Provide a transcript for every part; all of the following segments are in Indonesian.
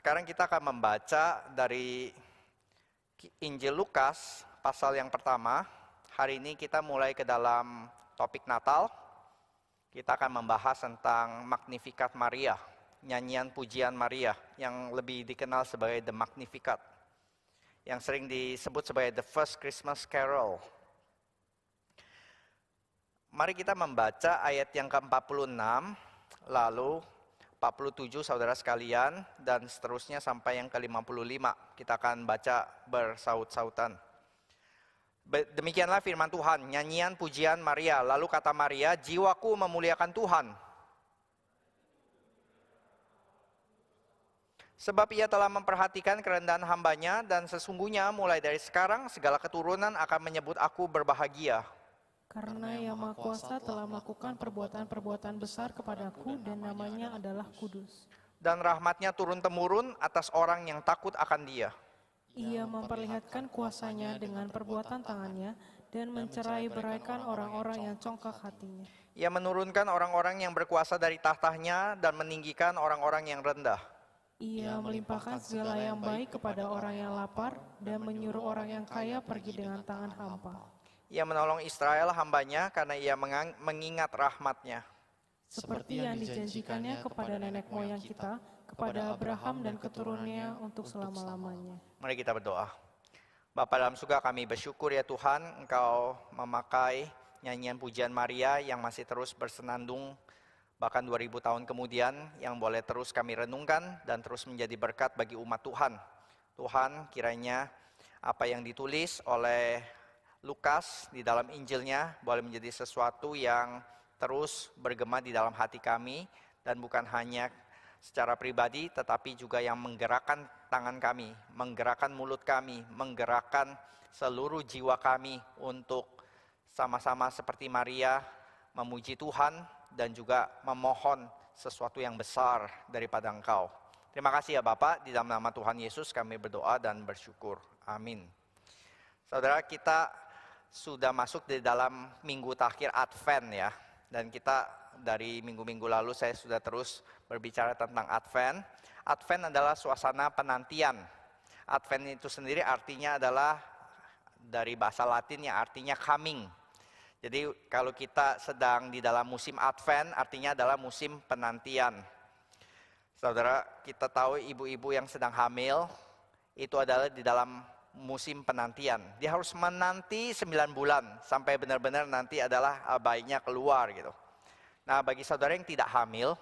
Sekarang kita akan membaca dari Injil Lukas, pasal yang pertama. Hari ini kita mulai ke dalam topik Natal. Kita akan membahas tentang Magnificat Maria, nyanyian pujian Maria, yang lebih dikenal sebagai The Magnificat, yang sering disebut sebagai The First Christmas Carol. Mari kita membaca ayat yang ke-46, lalu 47 saudara sekalian, dan seterusnya sampai yang ke-55. Kita akan baca bersaut-sautan. Demikianlah firman Tuhan, nyanyian pujian Maria. Lalu kata Maria, jiwaku memuliakan Tuhan. Sebab ia telah memperhatikan kerendahan hambanya, dan sesungguhnya mulai dari sekarang segala keturunan akan menyebut aku berbahagia. Karena Yang Maha Kuasa telah melakukan perbuatan-perbuatan besar kepadaku dan namanya adalah kudus. Dan rahmatnya turun-temurun atas orang yang takut akan Dia. Ia memperlihatkan kuasanya dengan perbuatan tangannya dan mencerai-beraikan orang-orang yang congkak hatinya. Ia menurunkan orang-orang yang berkuasa dari tahtanya dan meninggikan orang-orang yang rendah. Ia melimpahkan segala yang baik kepada orang yang lapar dan menyuruh orang yang kaya pergi dengan tangan hampa. Ia menolong Israel hambanya karena ia mengingat rahmatnya. Seperti yang dijanjikannya kepada nenek moyang kita, kepada Abraham dan keturunannya untuk selama-lamanya. Mari kita berdoa. Bapa dalam surga, kami bersyukur ya Tuhan, Engkau memakai nyanyian pujian Maria yang masih terus bersenandung, bahkan 2000 tahun kemudian, yang boleh terus kami renungkan dan terus menjadi berkat bagi umat Tuhan. Tuhan, kiranya apa yang ditulis oleh Lukas di dalam Injilnya boleh menjadi sesuatu yang terus bergema di dalam hati kami, dan bukan hanya secara pribadi tetapi juga yang menggerakkan tangan kami, menggerakkan mulut kami, menggerakkan seluruh jiwa kami untuk sama-sama seperti Maria memuji Tuhan dan juga memohon sesuatu yang besar daripada Engkau. Terima kasih ya Bapak, di dalam nama Tuhan Yesus kami berdoa dan bersyukur. Amin. Saudara, kita sudah masuk di dalam minggu terakhir Advent ya. Dan kita dari minggu-minggu lalu saya sudah terus berbicara tentang Advent. Advent adalah suasana penantian. Advent itu sendiri artinya adalah dari bahasa Latin yang artinya coming. Jadi kalau kita sedang di dalam musim Advent artinya adalah musim penantian. Saudara, kita tahu ibu-ibu yang sedang hamil itu adalah di dalam musim penantian. Dia harus menanti 9 bulan sampai benar-benar nanti adalah bayinya keluar gitu. Nah, bagi saudara yang tidak hamil,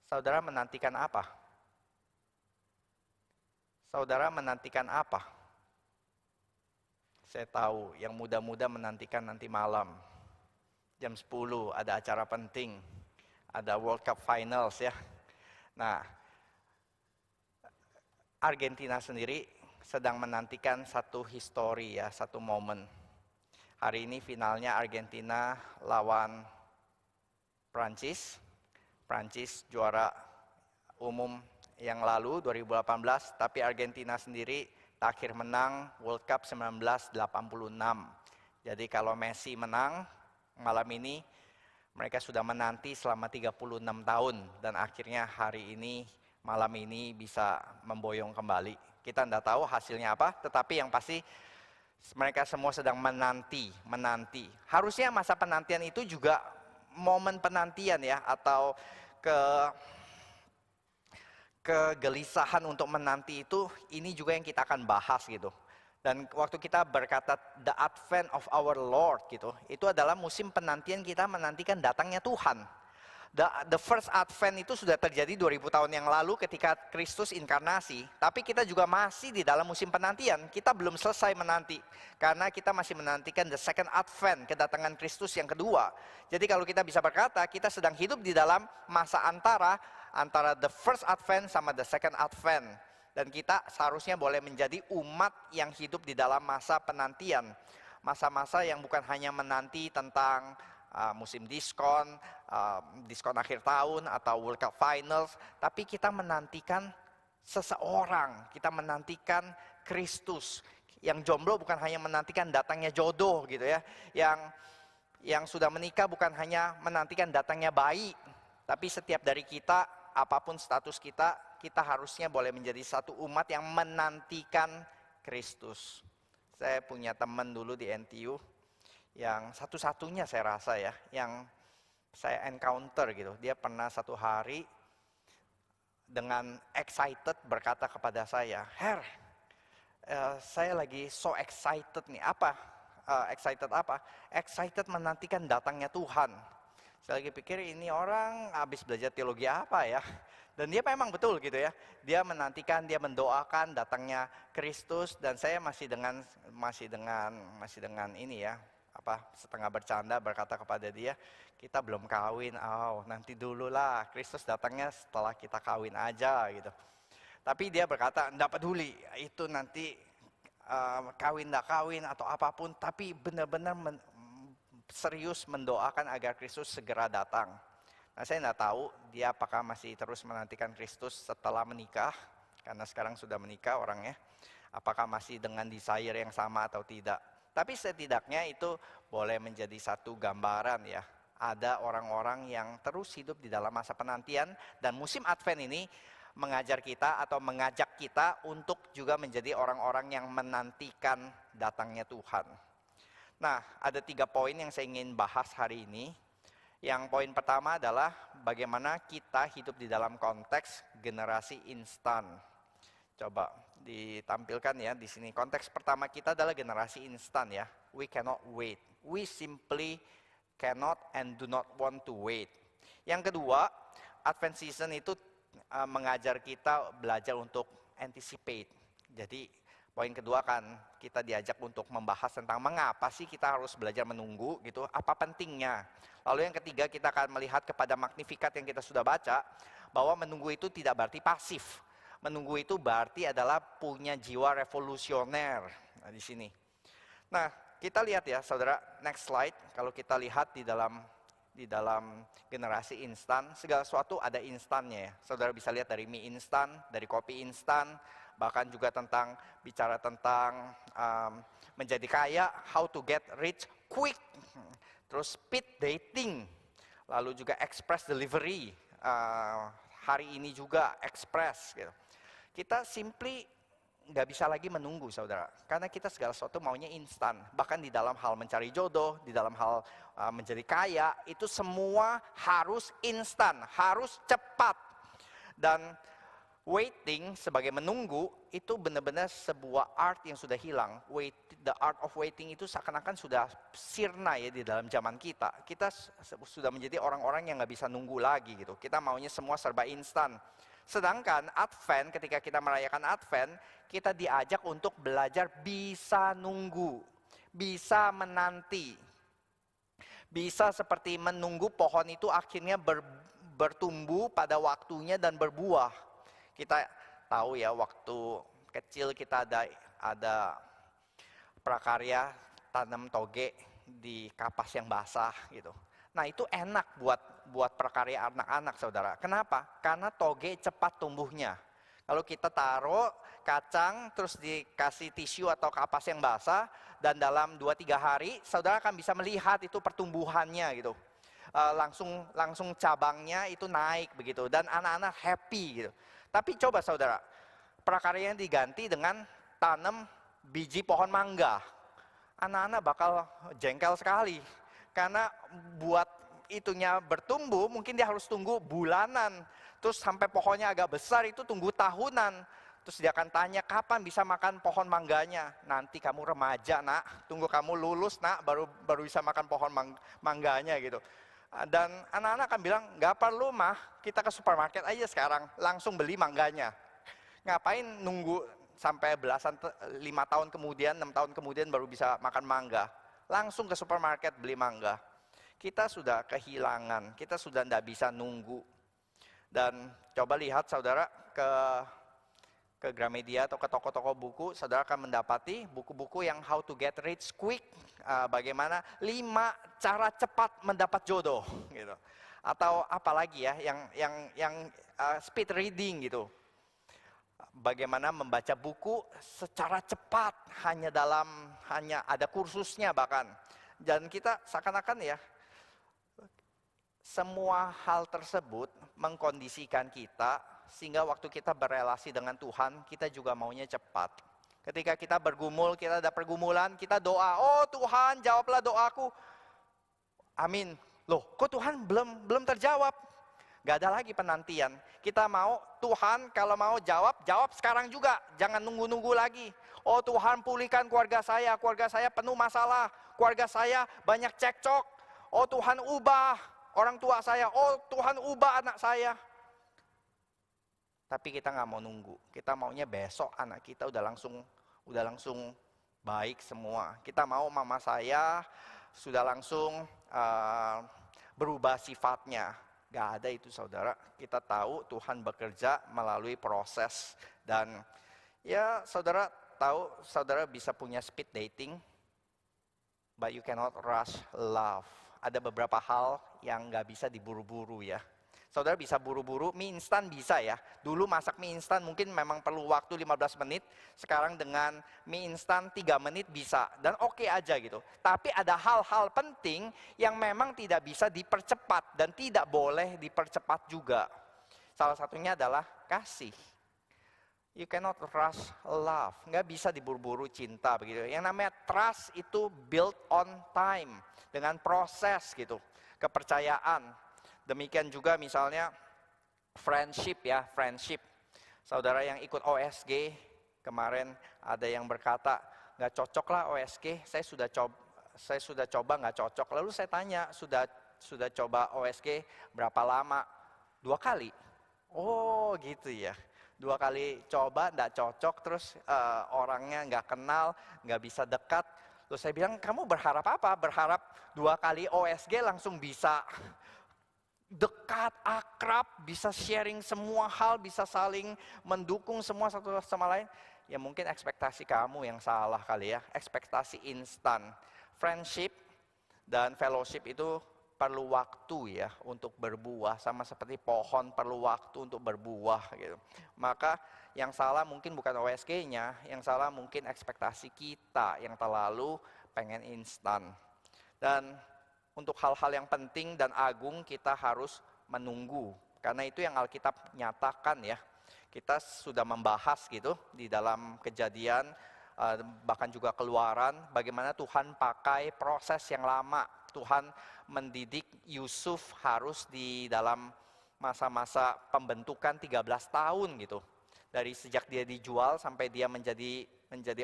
saudara menantikan apa? Saudara menantikan apa? Saya tahu yang muda-muda menantikan nanti malam. Jam 10 ada acara penting. Ada World Cup Finals ya. Nah, Argentina sendiri sedang menantikan satu histori ya, satu momen. Hari ini finalnya Argentina lawan Prancis. Prancis juara umum yang lalu 2018, tapi Argentina sendiri terakhir menang World Cup 1986. Jadi kalau Messi menang malam ini, mereka sudah menanti selama 36 tahun dan akhirnya hari ini, malam ini bisa memboyong kembali. Kita tidak tahu hasilnya apa, tetapi yang pasti mereka semua sedang menanti. Harusnya masa penantian itu juga momen penantian ya, atau kegelisahan untuk menanti itu, ini juga yang kita akan bahas gitu. Dan waktu kita berkata the advent of our Lord gitu, itu adalah musim penantian kita menantikan datangnya Tuhan. The first advent itu sudah terjadi 2000 tahun yang lalu ketika Kristus inkarnasi. Tapi kita juga masih di dalam musim penantian. Kita belum selesai menanti. Karena kita masih menantikan the second advent, kedatangan Kristus yang kedua. Jadi kalau kita bisa berkata, kita sedang hidup di dalam masa antara the first advent sama the second advent. Dan kita seharusnya boleh menjadi umat yang hidup di dalam masa penantian. Masa-masa yang bukan hanya menanti tentang musim diskon akhir tahun atau World Cup Finals, tapi kita menantikan seseorang, kita menantikan Kristus. Yang jomblo bukan hanya menantikan datangnya jodoh gitu ya, yang sudah menikah bukan hanya menantikan datangnya bayi, tapi setiap dari kita apapun status kita, kita harusnya boleh menjadi satu umat yang menantikan Kristus. Saya punya teman dulu di NTU, yang satu-satunya saya rasa ya, yang saya encounter gitu. Dia pernah satu hari dengan excited berkata kepada saya, "Her, saya lagi so excited nih." Apa? Excited apa? Excited menantikan datangnya Tuhan. Saya lagi pikir ini orang habis belajar teologi apa ya? Dan dia memang betul gitu ya. Dia menantikan, dia mendoakan datangnya Kristus, dan saya masih dengan ini ya, setengah bercanda berkata kepada dia, kita belum kawin, nanti dulu lah, Kristus datangnya setelah kita kawin aja gitu. Tapi dia berkata, enggak peduli, itu nanti kawin enggak kawin atau apapun, tapi benar-benar serius mendoakan agar Kristus segera datang. Nah, saya enggak tahu dia apakah masih terus menantikan Kristus setelah menikah, karena sekarang sudah menikah orangnya, apakah masih dengan desire yang sama atau tidak. Tapi setidaknya itu boleh menjadi satu gambaran ya. Ada orang-orang yang terus hidup di dalam masa penantian, dan musim Advent ini mengajar kita atau mengajak kita untuk juga menjadi orang-orang yang menantikan datangnya Tuhan. Nah, ada 3 poin yang saya ingin bahas hari ini. Yang poin pertama adalah bagaimana kita hidup di dalam konteks generasi instan. Coba ditampilkan ya di sini. Konteks pertama kita adalah generasi instan ya. We cannot wait. We simply cannot and do not want to wait. Yang kedua, Advent season itu mengajar kita belajar untuk anticipate. Jadi poin kedua kan kita diajak untuk membahas tentang mengapa sih kita harus belajar menunggu gitu, apa pentingnya. Lalu yang ketiga kita akan melihat kepada Magnificat yang kita sudah baca, bahwa menunggu itu tidak berarti pasif. Menunggu itu berarti adalah punya jiwa revolusioner. Nah, di sini. Nah, kita lihat ya saudara, next slide. Kalau kita lihat di dalam generasi instan, segala sesuatu ada instannya ya. Saudara bisa lihat dari mie instan, dari kopi instan, bahkan juga bicara tentang menjadi kaya, how to get rich quick, terus speed dating, lalu juga express delivery, hari ini juga express gitu. Kita simply nggak bisa lagi menunggu saudara, karena kita segala sesuatu maunya instan. Bahkan di dalam hal mencari jodoh, di dalam hal menjadi kaya, itu semua harus instan, harus cepat. Dan waiting sebagai menunggu itu benar-benar sebuah art yang sudah hilang. The art of waiting itu seakan-akan sudah sirna ya di dalam zaman kita. Kita sudah menjadi orang-orang yang nggak bisa nunggu lagi gitu. Kita maunya semua serba instan. Sedangkan Advent, ketika kita merayakan Advent, kita diajak untuk belajar bisa nunggu, bisa menanti. Bisa seperti menunggu pohon itu akhirnya bertumbuh pada waktunya dan berbuah. Kita tahu ya waktu kecil kita ada prakarya tanam toge di kapas yang basah gitu. Nah itu enak buat prakarya anak-anak saudara. Kenapa? Karena toge cepat tumbuhnya. Kalau kita taruh kacang terus dikasih tisu atau kapas yang basah, dan dalam 2-3 hari saudara akan bisa melihat itu pertumbuhannya gitu. Langsung cabangnya itu naik begitu, dan anak-anak happy gitu. Tapi coba saudara, prakaryanya diganti dengan tanam biji pohon mangga. Anak-anak bakal jengkel sekali. Karena buat itunya bertumbuh, mungkin dia harus tunggu bulanan. Terus sampai pohonnya agak besar itu tunggu tahunan. Terus dia akan tanya, kapan bisa makan pohon mangganya? Nanti kamu remaja nak, tunggu kamu lulus nak, baru bisa makan pohon mangganya gitu. Dan anak-anak akan bilang, gak perlu mah, kita ke supermarket aja sekarang, langsung beli mangganya. Ngapain nunggu sampai 5 tahun kemudian, 6 tahun kemudian baru bisa makan mangga. Langsung ke supermarket beli mangga. Kita sudah kehilangan, kita sudah tidak bisa nunggu. Dan coba lihat saudara ke Gramedia atau ke toko-toko buku, saudara akan mendapati buku-buku yang how to get rich quick, bagaimana 5 cara cepat mendapat jodoh gitu. Atau apalagi ya yang speed reading gitu. Bagaimana membaca buku secara cepat, hanya ada kursusnya bahkan. Dan kita seakan-akan ya semua hal tersebut mengkondisikan kita, sehingga waktu kita berelasi dengan Tuhan, kita juga maunya cepat. Ketika kita bergumul, kita ada pergumulan, kita doa, oh Tuhan jawablah doaku. Amin. Loh, kok Tuhan belum terjawab? Gak ada lagi penantian. Kita mau, Tuhan kalau mau jawab sekarang juga. Jangan nunggu-nunggu lagi. Oh Tuhan pulihkan keluarga saya penuh masalah. Keluarga saya banyak cekcok. Oh Tuhan ubah orang tua saya. Oh Tuhan ubah anak saya. Tapi kita gak mau nunggu. Kita maunya besok anak kita udah langsung baik semua. Kita mau mama saya sudah langsung berubah sifatnya. Gak ada itu saudara. Kita tahu Tuhan bekerja melalui proses. Dan ya saudara tahu, saudara bisa punya speed dating, but you cannot rush love. Ada beberapa hal yang gak bisa diburu-buru ya. Saudara bisa buru-buru, mie instan bisa ya. Dulu masak mie instan mungkin memang perlu waktu 15 menit. Sekarang dengan mie instan 3 menit bisa. Dan oke aja gitu. Tapi ada hal-hal penting yang memang tidak bisa dipercepat. Dan tidak boleh dipercepat juga. Salah satunya adalah kasih. You cannot rush love. Nggak bisa diburu-buru cinta begitu. Yang namanya trust itu built on time. Dengan proses gitu. Kepercayaan. Demikian juga misalnya friendship ya, friendship. Saudara yang ikut OSG, kemarin ada yang berkata, nggak cocok lah OSG, saya sudah coba nggak cocok. Lalu saya tanya, sudah coba OSG berapa lama? 2 kali. Oh gitu ya. 2 kali coba, nggak cocok, terus orangnya nggak kenal, nggak bisa dekat. Lalu saya bilang, kamu berharap apa? Berharap 2 kali OSG langsung bisa dekat, akrab, bisa sharing semua hal, bisa saling mendukung semua satu sama lain. Ya mungkin ekspektasi kamu yang salah kali ya, ekspektasi instan. Friendship dan fellowship itu perlu waktu ya untuk berbuah, sama seperti pohon perlu waktu untuk berbuah gitu. Maka yang salah mungkin bukan OSG-nya, yang salah mungkin ekspektasi kita yang terlalu pengen instan. Dan untuk hal-hal yang penting dan agung kita harus menunggu. Karena itu yang Alkitab nyatakan ya. Kita sudah membahas gitu di dalam Kejadian, bahkan juga Keluaran, bagaimana Tuhan pakai proses yang lama. Tuhan mendidik Yusuf harus di dalam masa-masa pembentukan 13 tahun gitu. Dari sejak dia dijual sampai dia menjadi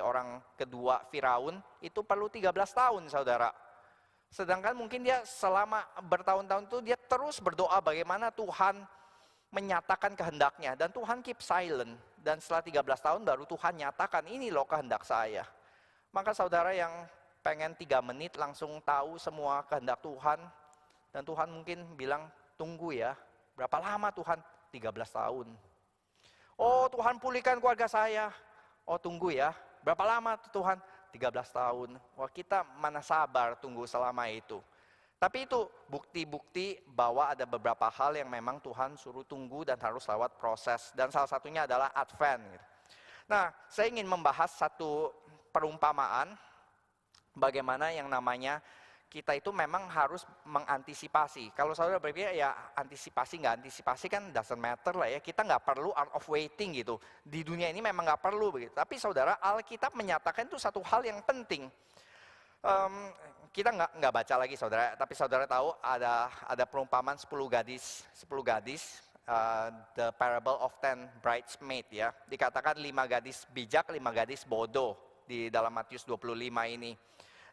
orang kedua Firaun, itu perlu 13 tahun saudara. Sedangkan mungkin dia selama bertahun-tahun itu dia terus berdoa bagaimana Tuhan menyatakan kehendaknya. Dan Tuhan keep silent. Dan setelah 13 tahun baru Tuhan nyatakan ini loh kehendak saya. Maka saudara yang pengen 3 menit langsung tahu semua kehendak Tuhan. Dan Tuhan mungkin bilang tunggu ya. Berapa lama Tuhan? 13 tahun. Oh Tuhan pulihkan keluarga saya. Oh tunggu ya. Berapa lama Tuhan? 13 tahun. Wah kita mana sabar tunggu selama itu. Tapi itu bukti-bukti bahwa ada beberapa hal yang memang Tuhan suruh tunggu dan harus lewat proses. Dan salah satunya adalah Advent. Nah saya ingin membahas satu perumpamaan. Bagaimana yang namanya kita itu memang harus mengantisipasi. Kalau saudara berpikir ya antisipasi nggak antisipasi kan doesn't matter lah ya. Kita nggak perlu art of waiting gitu. Di dunia ini memang nggak perlu begitu. Tapi saudara Alkitab menyatakan itu satu hal yang penting. Kita nggak baca lagi saudara. Tapi saudara tahu ada perumpamaan 10 gadis. The parable of 10 bridesmaids ya. Dikatakan 5 gadis bijak, 5 gadis bodoh di dalam Matius 25 ini.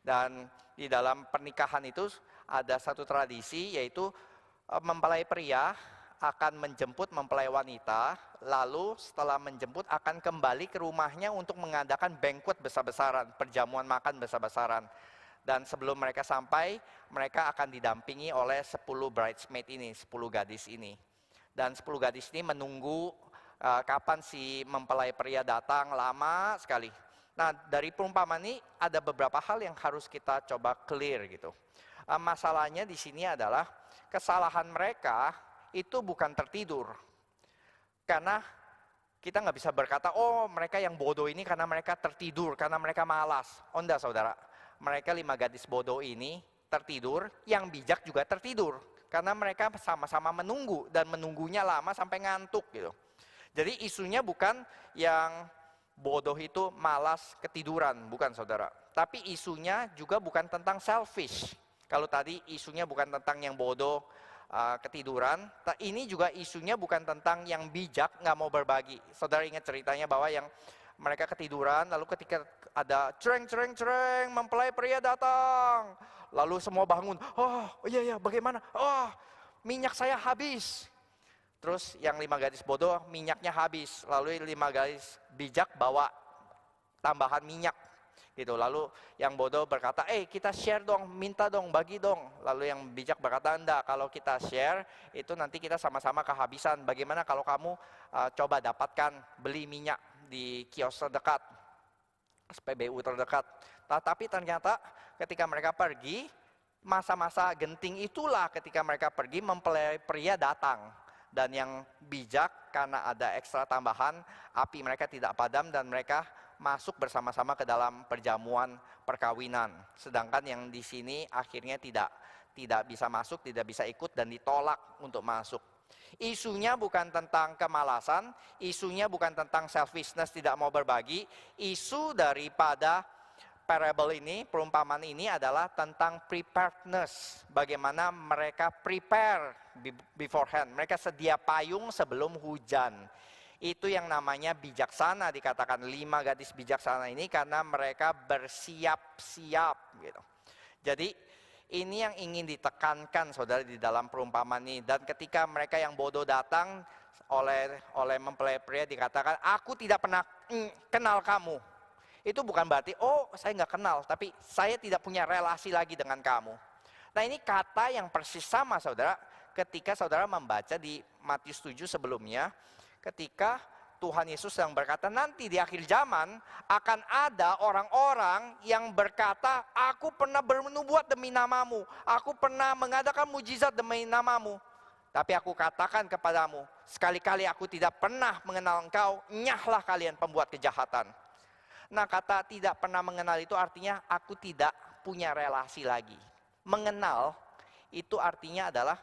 Dan di dalam pernikahan itu ada satu tradisi yaitu mempelai pria akan menjemput mempelai wanita, lalu setelah menjemput akan kembali ke rumahnya untuk mengadakan banquet besar-besaran, perjamuan makan besar-besaran. Dan sebelum mereka sampai, mereka akan didampingi oleh 10 bridesmaid ini, 10 gadis ini. Dan 10 gadis ini menunggu kapan si mempelai pria datang, lama sekali. Nah, dari perumpamaan ini ada beberapa hal yang harus kita coba clear gitu. Masalahnya di sini adalah kesalahan mereka itu bukan tertidur. Karena kita nggak bisa berkata, oh mereka yang bodoh ini karena mereka tertidur, karena mereka malas. Oh enggak saudara, mereka 5 gadis bodoh ini tertidur, yang bijak juga tertidur. Karena mereka sama-sama menunggu dan menunggunya lama sampai ngantuk gitu. Jadi isunya bukan yang bodoh itu malas ketiduran, bukan saudara. Tapi isunya juga bukan tentang selfish. Kalau tadi isunya bukan tentang yang bodoh ketiduran, ini juga isunya bukan tentang yang bijak nggak mau berbagi. Saudara ingat ceritanya bahwa yang mereka ketiduran, lalu ketika ada cereng, mempelai pria datang. Lalu semua bangun, oh iya bagaimana? Oh minyak saya habis. Terus yang 5 gadis bodoh minyaknya habis. Lalu 5 gadis bijak bawa tambahan minyak. Gitu. Lalu yang bodoh berkata, kita share dong, minta dong, bagi dong. Lalu yang bijak berkata, enggak, kalau kita share itu nanti kita sama-sama kehabisan. Bagaimana kalau kamu coba dapatkan beli minyak di kios terdekat, SPBU terdekat. Tapi ternyata ketika mereka pergi, masa-masa genting itulah ketika mereka pergi mempelai pria datang. Dan yang bijak karena ada ekstra tambahan, api mereka tidak padam dan mereka masuk bersama-sama ke dalam perjamuan perkawinan. Sedangkan yang di sini akhirnya tidak bisa masuk, tidak bisa ikut dan ditolak untuk masuk. Isunya bukan tentang kemalasan, isunya bukan tentang selfishness, tidak mau berbagi. Isu daripada parable ini, perumpamaan ini adalah tentang preparedness. Bagaimana mereka prepare beforehand. Mereka sedia payung sebelum hujan. Itu yang namanya bijaksana, dikatakan 5 gadis bijaksana ini karena mereka bersiap-siap gitu. Jadi ini yang ingin ditekankan saudara di dalam perumpamaan ini. Dan ketika mereka yang bodoh datang oleh mempelai pria dikatakan, aku tidak pernah kenal kamu. Itu bukan berarti, saya nggak kenal, tapi saya tidak punya relasi lagi dengan kamu. Nah ini kata yang persis sama saudara, ketika saudara membaca di Matius 7 sebelumnya, ketika Tuhan Yesus yang berkata, nanti di akhir zaman akan ada orang-orang yang berkata, aku pernah bernubuat demi namamu, aku pernah mengadakan mujizat demi namamu. Tapi aku katakan kepadamu, sekali-kali aku tidak pernah mengenal engkau, nyahlah kalian pembuat kejahatan. Nah kata tidak pernah mengenal itu artinya aku tidak punya relasi lagi. Mengenal itu artinya adalah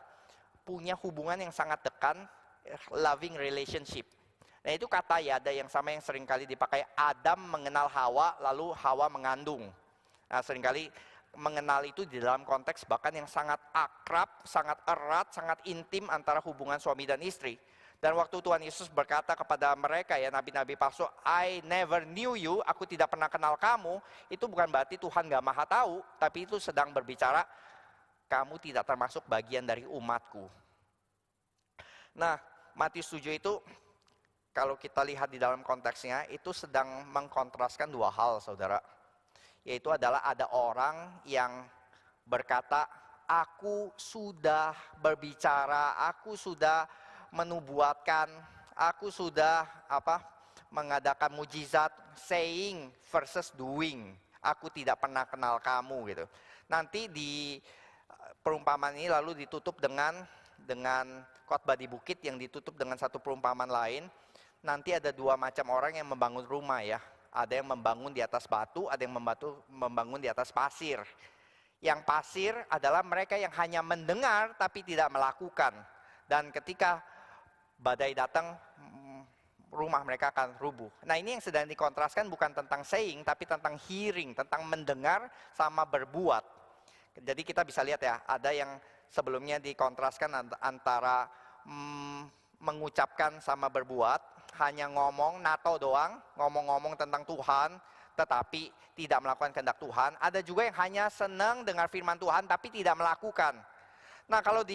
punya hubungan yang sangat dekat, loving relationship. Nah itu kata yada yang sama yang seringkali dipakai Adam mengenal Hawa lalu Hawa mengandung. Nah seringkali mengenal itu di dalam konteks bahkan yang sangat akrab, sangat erat, sangat intim antara hubungan suami dan istri. Dan waktu Tuhan Yesus berkata kepada mereka ya nabi-nabi palsu, I never knew you, aku tidak pernah kenal kamu. Itu bukan berarti Tuhan gak maha tahu, tapi itu sedang berbicara, kamu tidak termasuk bagian dari umatku. Nah Matius 7 itu kalau kita lihat di dalam konteksnya, itu sedang mengkontraskan 2 hal saudara. Yaitu adalah ada orang yang berkata, aku sudah berbicara, aku sudah menubuatkan, aku sudah mengadakan mujizat, saying versus doing. Aku tidak pernah kenal kamu gitu. Nanti di perumpamaan ini lalu ditutup dengan khotbah di bukit yang ditutup dengan satu perumpamaan lain. Nanti ada 2 macam orang yang membangun rumah ya. Ada yang membangun di atas batu, ada yang membangun di atas pasir. Yang pasir adalah mereka yang hanya mendengar tapi tidak melakukan. Dan ketika badai datang, rumah mereka akan rubuh. Nah ini yang sedang dikontraskan bukan tentang saying, tapi tentang hearing, tentang mendengar sama berbuat. Jadi kita bisa lihat ya, ada yang sebelumnya dikontraskan antara mengucapkan sama berbuat, hanya ngomong, nato doang, ngomong-ngomong tentang Tuhan, tetapi tidak melakukan kehendak Tuhan. Ada juga yang hanya senang dengar firman Tuhan, tapi tidak melakukan. Nah kalau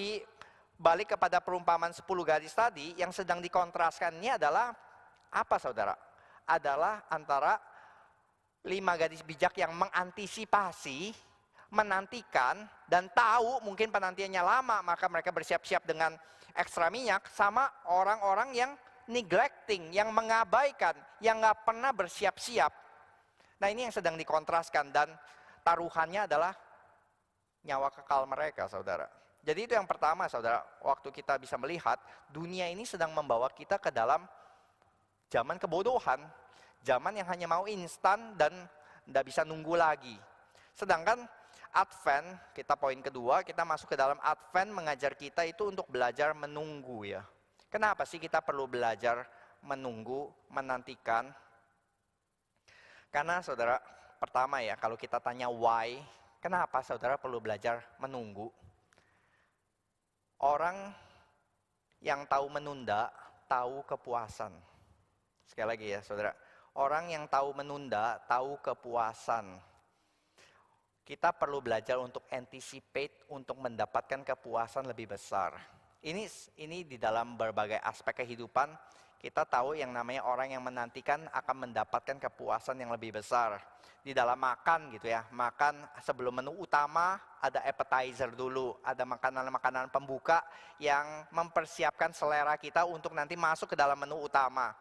balik kepada perumpamaan 10 gadis tadi, yang sedang dikontraskan ini adalah apa saudara? Adalah antara 5 gadis bijak yang mengantisipasi, menantikan, dan tahu mungkin penantiannya lama, maka mereka bersiap-siap dengan ekstra minyak, sama orang-orang yang neglecting, yang mengabaikan, yang gak pernah bersiap-siap. Nah ini yang sedang dikontraskan dan taruhannya adalah nyawa kekal mereka saudara. Jadi itu yang pertama saudara, waktu kita bisa melihat dunia ini sedang membawa kita ke dalam zaman kebodohan. Zaman yang hanya mau instan dan tidak bisa nunggu lagi. Sedangkan Advent, kita poin kedua, kita masuk ke dalam Advent mengajar kita itu untuk belajar menunggu ya. Kenapa sih kita perlu belajar menunggu, menantikan? Karena saudara, pertama ya, kalau kita tanya why, kenapa saudara perlu belajar menunggu? Orang yang tahu menunda, tahu kepuasan. Sekali lagi ya saudara, orang yang tahu menunda, tahu kepuasan. Kita perlu belajar untuk anticipate, untuk mendapatkan kepuasan lebih besar. Ini di dalam berbagai aspek kehidupan, kita tahu yang namanya orang yang menantikan akan mendapatkan kepuasan yang lebih besar. Di dalam makan gitu ya, makan sebelum menu utama ada appetizer dulu, ada makanan-makanan pembuka yang mempersiapkan selera kita untuk nanti masuk ke dalam menu utama.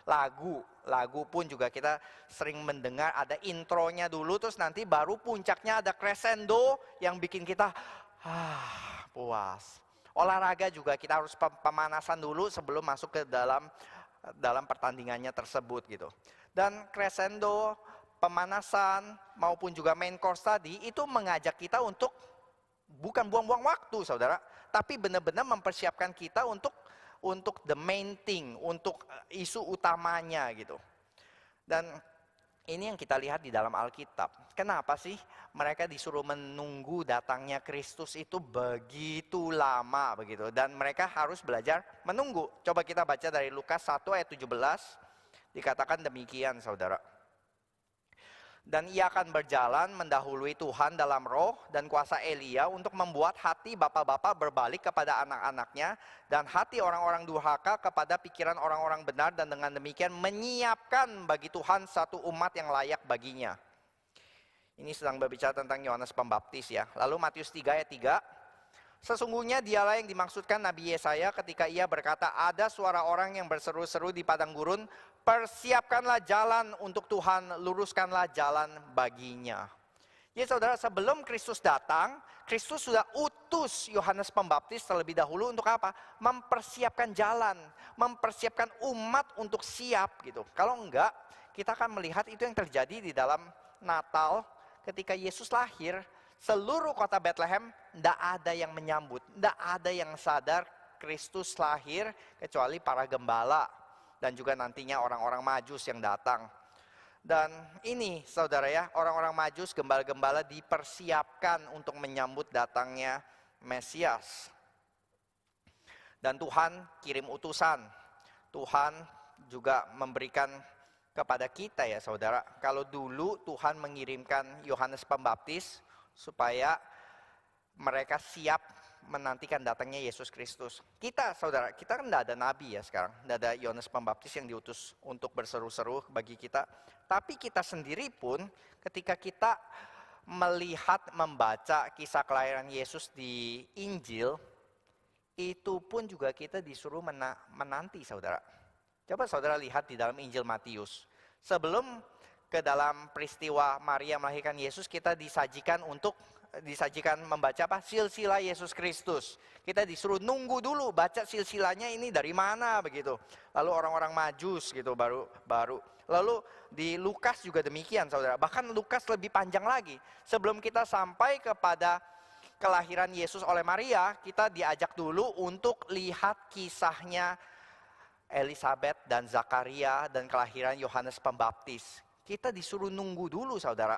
Lagu pun juga kita sering mendengar ada intronya dulu, terus nanti baru puncaknya ada crescendo yang bikin kita puas. Olahraga juga kita harus pemanasan dulu sebelum masuk ke dalam pertandingannya tersebut gitu. Dan crescendo, pemanasan maupun juga main course tadi itu mengajak kita untuk bukan buang-buang waktu saudara, tapi benar-benar mempersiapkan kita untuk the main thing, untuk isu utamanya gitu. Dan ini yang kita lihat di dalam Alkitab. Kenapa sih mereka disuruh menunggu datangnya Kristus itu begitu lama begitu, dan mereka harus belajar menunggu. Coba kita baca dari Lukas 1 ayat 17, dikatakan demikian saudara. Dan ia akan berjalan mendahului Tuhan dalam roh dan kuasa Elia untuk membuat hati bapak-bapak berbalik kepada anak-anaknya dan hati orang-orang durhaka kepada pikiran orang-orang benar, dan dengan demikian menyiapkan bagi Tuhan satu umat yang layak baginya. Ini sedang berbicara tentang Yohanes Pembaptis ya. Lalu Matius 3 ayat 3. Sesungguhnya dialah yang dimaksudkan Nabi Yesaya ketika ia berkata, ada suara orang yang berseru-seru di padang gurun, persiapkanlah jalan untuk Tuhan, luruskanlah jalan baginya. Ya saudara, sebelum Kristus datang, Kristus sudah utus Yohanes Pembaptis terlebih dahulu untuk apa? Mempersiapkan jalan, mempersiapkan umat untuk siap gitu. Kalau enggak, kita akan melihat itu yang terjadi di dalam Natal ketika Yesus lahir. Seluruh kota Bethlehem tidak ada yang menyambut, tidak ada yang sadar Kristus lahir kecuali para gembala dan juga nantinya orang-orang Majus yang datang. Dan ini saudara ya, orang-orang Majus, gembala-gembala dipersiapkan untuk menyambut datangnya Mesias. Dan Tuhan kirim utusan, Tuhan juga memberikan kepada kita ya saudara. Kalau dulu Tuhan mengirimkan Yohanes Pembaptis supaya mereka siap menantikan datangnya Yesus Kristus. Kita saudara, kita kan tidak ada nabi ya sekarang. Tidak ada Yohanes Pembaptis yang diutus untuk berseru-seru bagi kita. Tapi kita sendiri pun ketika kita melihat, membaca kisah kelahiran Yesus di Injil, itu pun juga kita disuruh menanti saudara. Coba saudara lihat di dalam Injil Matius. Sebelum ke dalam peristiwa Maria melahirkan Yesus, kita disajikan membaca apa? Silsilah Yesus Kristus. Kita disuruh nunggu dulu, baca silsilahnya ini dari mana begitu. Lalu orang-orang Majus gitu baru. Lalu di Lukas juga demikian saudara. Bahkan Lukas lebih panjang lagi. Sebelum kita sampai kepada kelahiran Yesus oleh Maria, kita diajak dulu untuk lihat kisahnya Elizabeth dan Zakaria dan kelahiran Yohanes Pembaptis. Kita disuruh nunggu dulu saudara.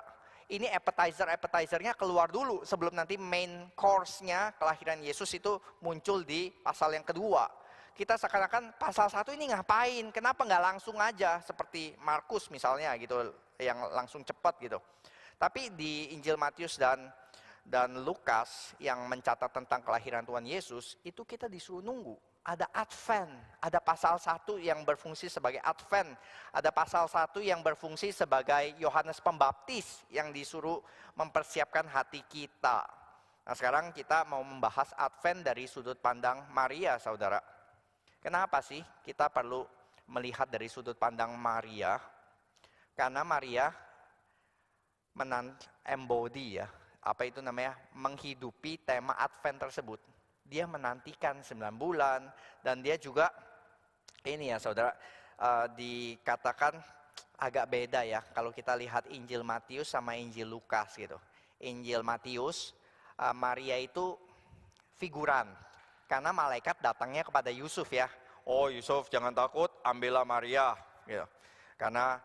Ini appetizer-appetizernya keluar dulu sebelum nanti main course-nya kelahiran Yesus itu muncul di pasal yang kedua. Kita seakan-akan pasal 1 ini ngapain? Kenapa nggak langsung aja seperti Markus misalnya gitu, yang langsung cepat gitu. Tapi di Injil Matius dan Lukas yang mencatat tentang kelahiran Tuhan Yesus, itu kita disuruh nunggu. Ada Advent, ada pasal 1 yang berfungsi sebagai Advent, ada pasal 1 yang berfungsi sebagai Yohanes Pembaptis yang disuruh mempersiapkan hati kita. Nah sekarang kita mau membahas Advent dari sudut pandang Maria saudara. Kenapa sih kita perlu melihat dari sudut pandang Maria? Karena Maria embody ya, apa itu namanya, menghidupi tema Advent tersebut. Dia menantikan 9 bulan dan dia juga ini ya saudara, dikatakan agak beda ya kalau kita lihat Injil Matius sama Injil Lukas gitu. Injil Matius, Maria itu figuran. Karena malaikat datangnya kepada Yusuf ya. Oh Yusuf jangan takut, ambillah Maria. Gitu. Karena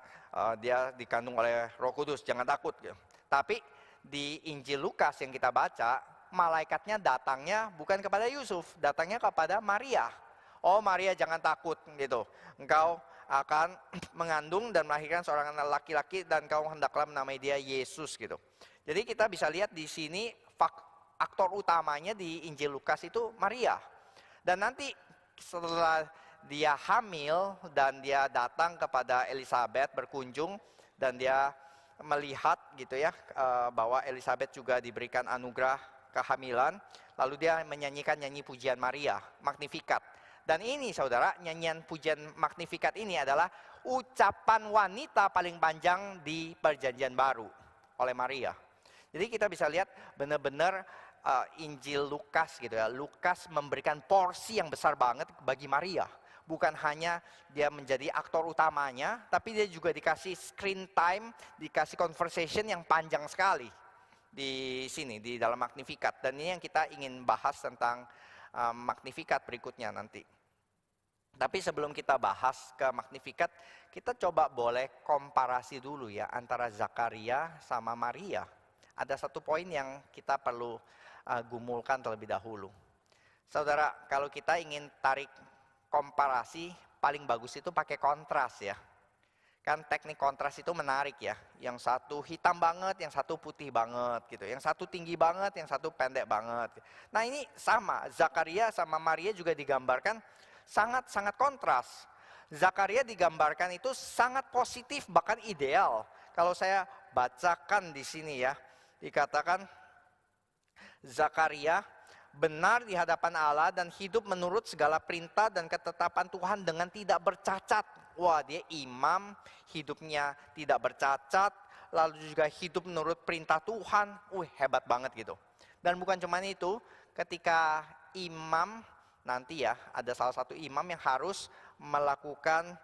dia dikandung oleh Roh Kudus, jangan takut. Gitu. Tapi di Injil Lukas yang kita baca, malaikatnya datangnya bukan kepada Yusuf, datangnya kepada Maria. Oh Maria jangan takut gitu. Engkau akan mengandung dan melahirkan seorang anak laki-laki dan kau hendaklah menamai dia Yesus gitu. Jadi kita bisa lihat di sini aktor utamanya di Injil Lukas itu Maria. Dan nanti setelah dia hamil dan dia datang kepada Elizabeth berkunjung dan dia melihat gitu ya bahwa Elizabeth juga diberikan anugerah kehamilan, lalu dia menyanyikan nyanyi pujian Maria, Magnificat. Dan ini saudara, nyanyian pujian Magnificat ini adalah ucapan wanita paling panjang di Perjanjian Baru oleh Maria. Jadi kita bisa lihat benar-benar Injil Lukas gitu ya. Lukas memberikan porsi yang besar banget bagi Maria. Bukan hanya dia menjadi aktor utamanya, tapi dia juga dikasih screen time, dikasih conversation yang panjang sekali di sini, di dalam Magnificat. Dan ini yang kita ingin bahas tentang Magnificat berikutnya nanti. Tapi sebelum kita bahas ke Magnificat, kita coba boleh komparasi dulu ya antara Zakaria sama Maria. Ada satu poin yang kita perlu gumulkan terlebih dahulu. Saudara, kalau kita ingin tarik komparasi, paling bagus itu pakai kontras ya. Kan teknik kontras itu menarik ya. Yang satu hitam banget, yang satu putih banget gitu. Yang satu tinggi banget, yang satu pendek banget. Nah ini sama, Zakaria sama Maria juga digambarkan sangat-sangat kontras. Zakaria digambarkan itu sangat positif, bahkan ideal. Kalau saya bacakan di sini ya, dikatakan Zakaria benar di hadapan Allah dan hidup menurut segala perintah dan ketetapan Tuhan dengan tidak bercacat. Wah, dia imam, hidupnya tidak bercacat, lalu juga hidup menurut perintah Tuhan. Hebat banget gitu. Dan bukan cuma itu, ketika imam nanti ya, ada salah satu imam yang harus melakukan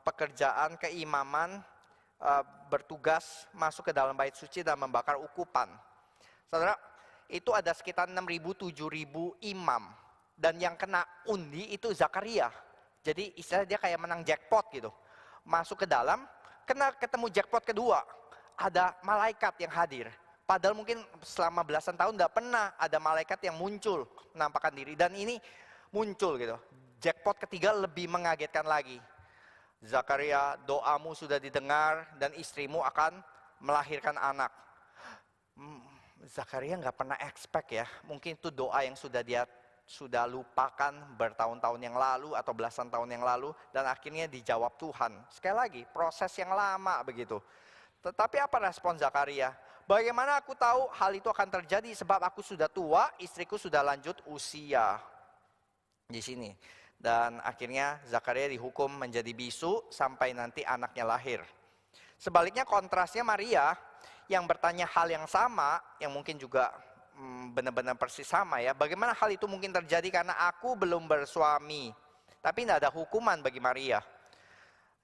pekerjaan keimaman, bertugas masuk ke dalam bait suci dan membakar ukupan. Saudara, itu ada sekitar 6.000, 7.000 imam. Dan yang kena undi itu Zakaria. Jadi istilahnya dia kayak menang jackpot gitu. Masuk ke dalam, ketemu jackpot kedua. Ada malaikat yang hadir. Padahal mungkin selama belasan tahun tidak pernah ada malaikat yang muncul menampakkan diri. Dan ini muncul gitu. Jackpot ketiga lebih mengagetkan lagi. Zakaria, doamu sudah didengar dan istrimu akan melahirkan anak. Zakaria nggak pernah expect ya. Mungkin itu doa yang sudah lupakan bertahun-tahun yang lalu atau belasan tahun yang lalu dan akhirnya dijawab Tuhan. Sekali lagi, proses yang lama begitu. Tetapi apa respon Zakaria? Bagaimana aku tahu hal itu akan terjadi sebab aku sudah tua, istriku sudah lanjut usia. Di sini. Dan akhirnya Zakaria dihukum menjadi bisu sampai nanti anaknya lahir. Sebaliknya kontrasnya Maria yang bertanya hal yang sama, yang mungkin juga benar-benar persis sama ya. Bagaimana hal itu mungkin terjadi karena aku belum bersuami. Tapi tidak ada hukuman bagi Maria.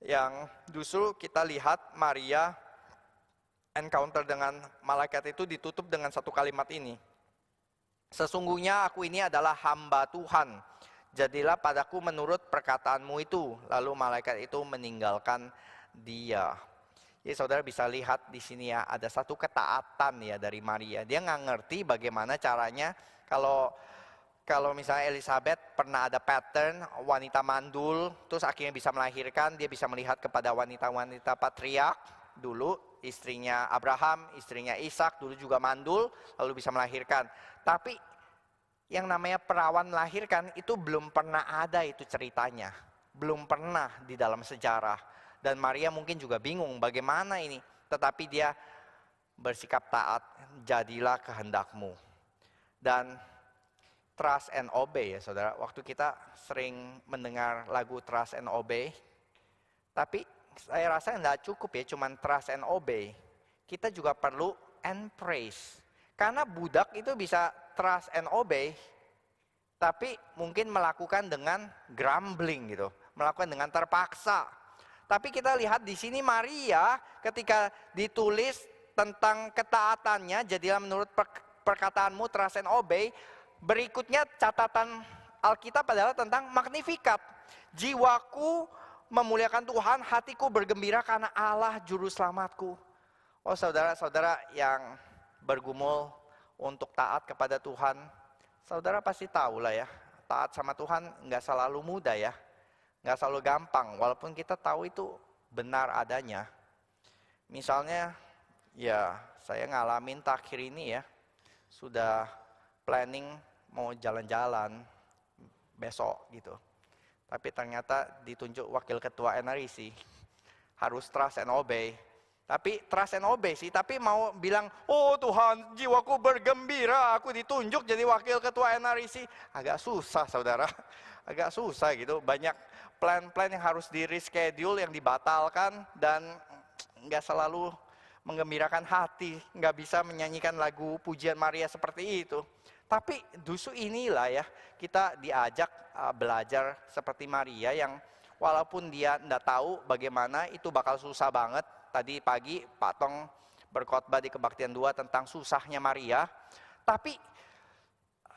Yang justru kita lihat Maria encounter dengan malaikat itu ditutup dengan satu kalimat ini. Sesungguhnya aku ini adalah hamba Tuhan. Jadilah padaku menurut perkataanmu itu. Lalu malaikat itu meninggalkan dia. Jadi saudara bisa lihat di sini ya, ada satu ketaatan ya dari Maria. Dia nggak ngerti bagaimana caranya kalau misalnya Elizabeth pernah ada pattern wanita mandul, terus akhirnya bisa melahirkan, dia bisa melihat kepada wanita-wanita patriark dulu, istrinya Abraham, istrinya Ishak dulu juga mandul, lalu bisa melahirkan. Tapi yang namanya perawan melahirkan itu belum pernah ada itu ceritanya, belum pernah di dalam sejarah. Dan Maria mungkin juga bingung bagaimana ini. Tetapi dia bersikap taat, jadilah kehendakmu. Dan trust and obey ya saudara. Waktu kita sering mendengar lagu trust and obey. Tapi saya rasa tidak cukup ya cuman trust and obey. Kita juga perlu and praise. Karena budak itu bisa trust and obey. Tapi mungkin melakukan dengan grumbling gitu. Melakukan dengan terpaksa. Tapi kita lihat di sini Maria ketika ditulis tentang ketaatannya, jadilah menurut perkataanmu, trust and obey. Berikutnya catatan Alkitab adalah tentang Magnificat. Jiwaku memuliakan Tuhan, hatiku bergembira karena Allah juru selamatku. Oh saudara-saudara yang bergumul untuk taat kepada Tuhan, saudara pasti tahu lah ya, taat sama Tuhan nggak selalu mudah ya, nggak selalu gampang, walaupun kita tahu itu benar adanya. Misalnya, ya saya ngalamin takhir ini ya, sudah planning mau jalan-jalan besok gitu. Tapi ternyata ditunjuk wakil ketua NRIC, harus trust and obey. Tapi trust and obey sih, tapi mau bilang, oh Tuhan jiwaku bergembira, aku ditunjuk jadi wakil ketua NRIC. Agak susah saudara, agak susah gitu. Banyak plan-plan yang harus di reschedule, yang dibatalkan, dan nggak selalu menggembirakan hati. Nggak bisa menyanyikan lagu pujian Maria seperti itu. Tapi justru inilah ya, kita diajak belajar seperti Maria yang walaupun dia tidak tahu bagaimana itu bakal susah banget. Tadi pagi Pak Tong berkhotbah di Kebaktian 2 tentang susahnya Maria. Tapi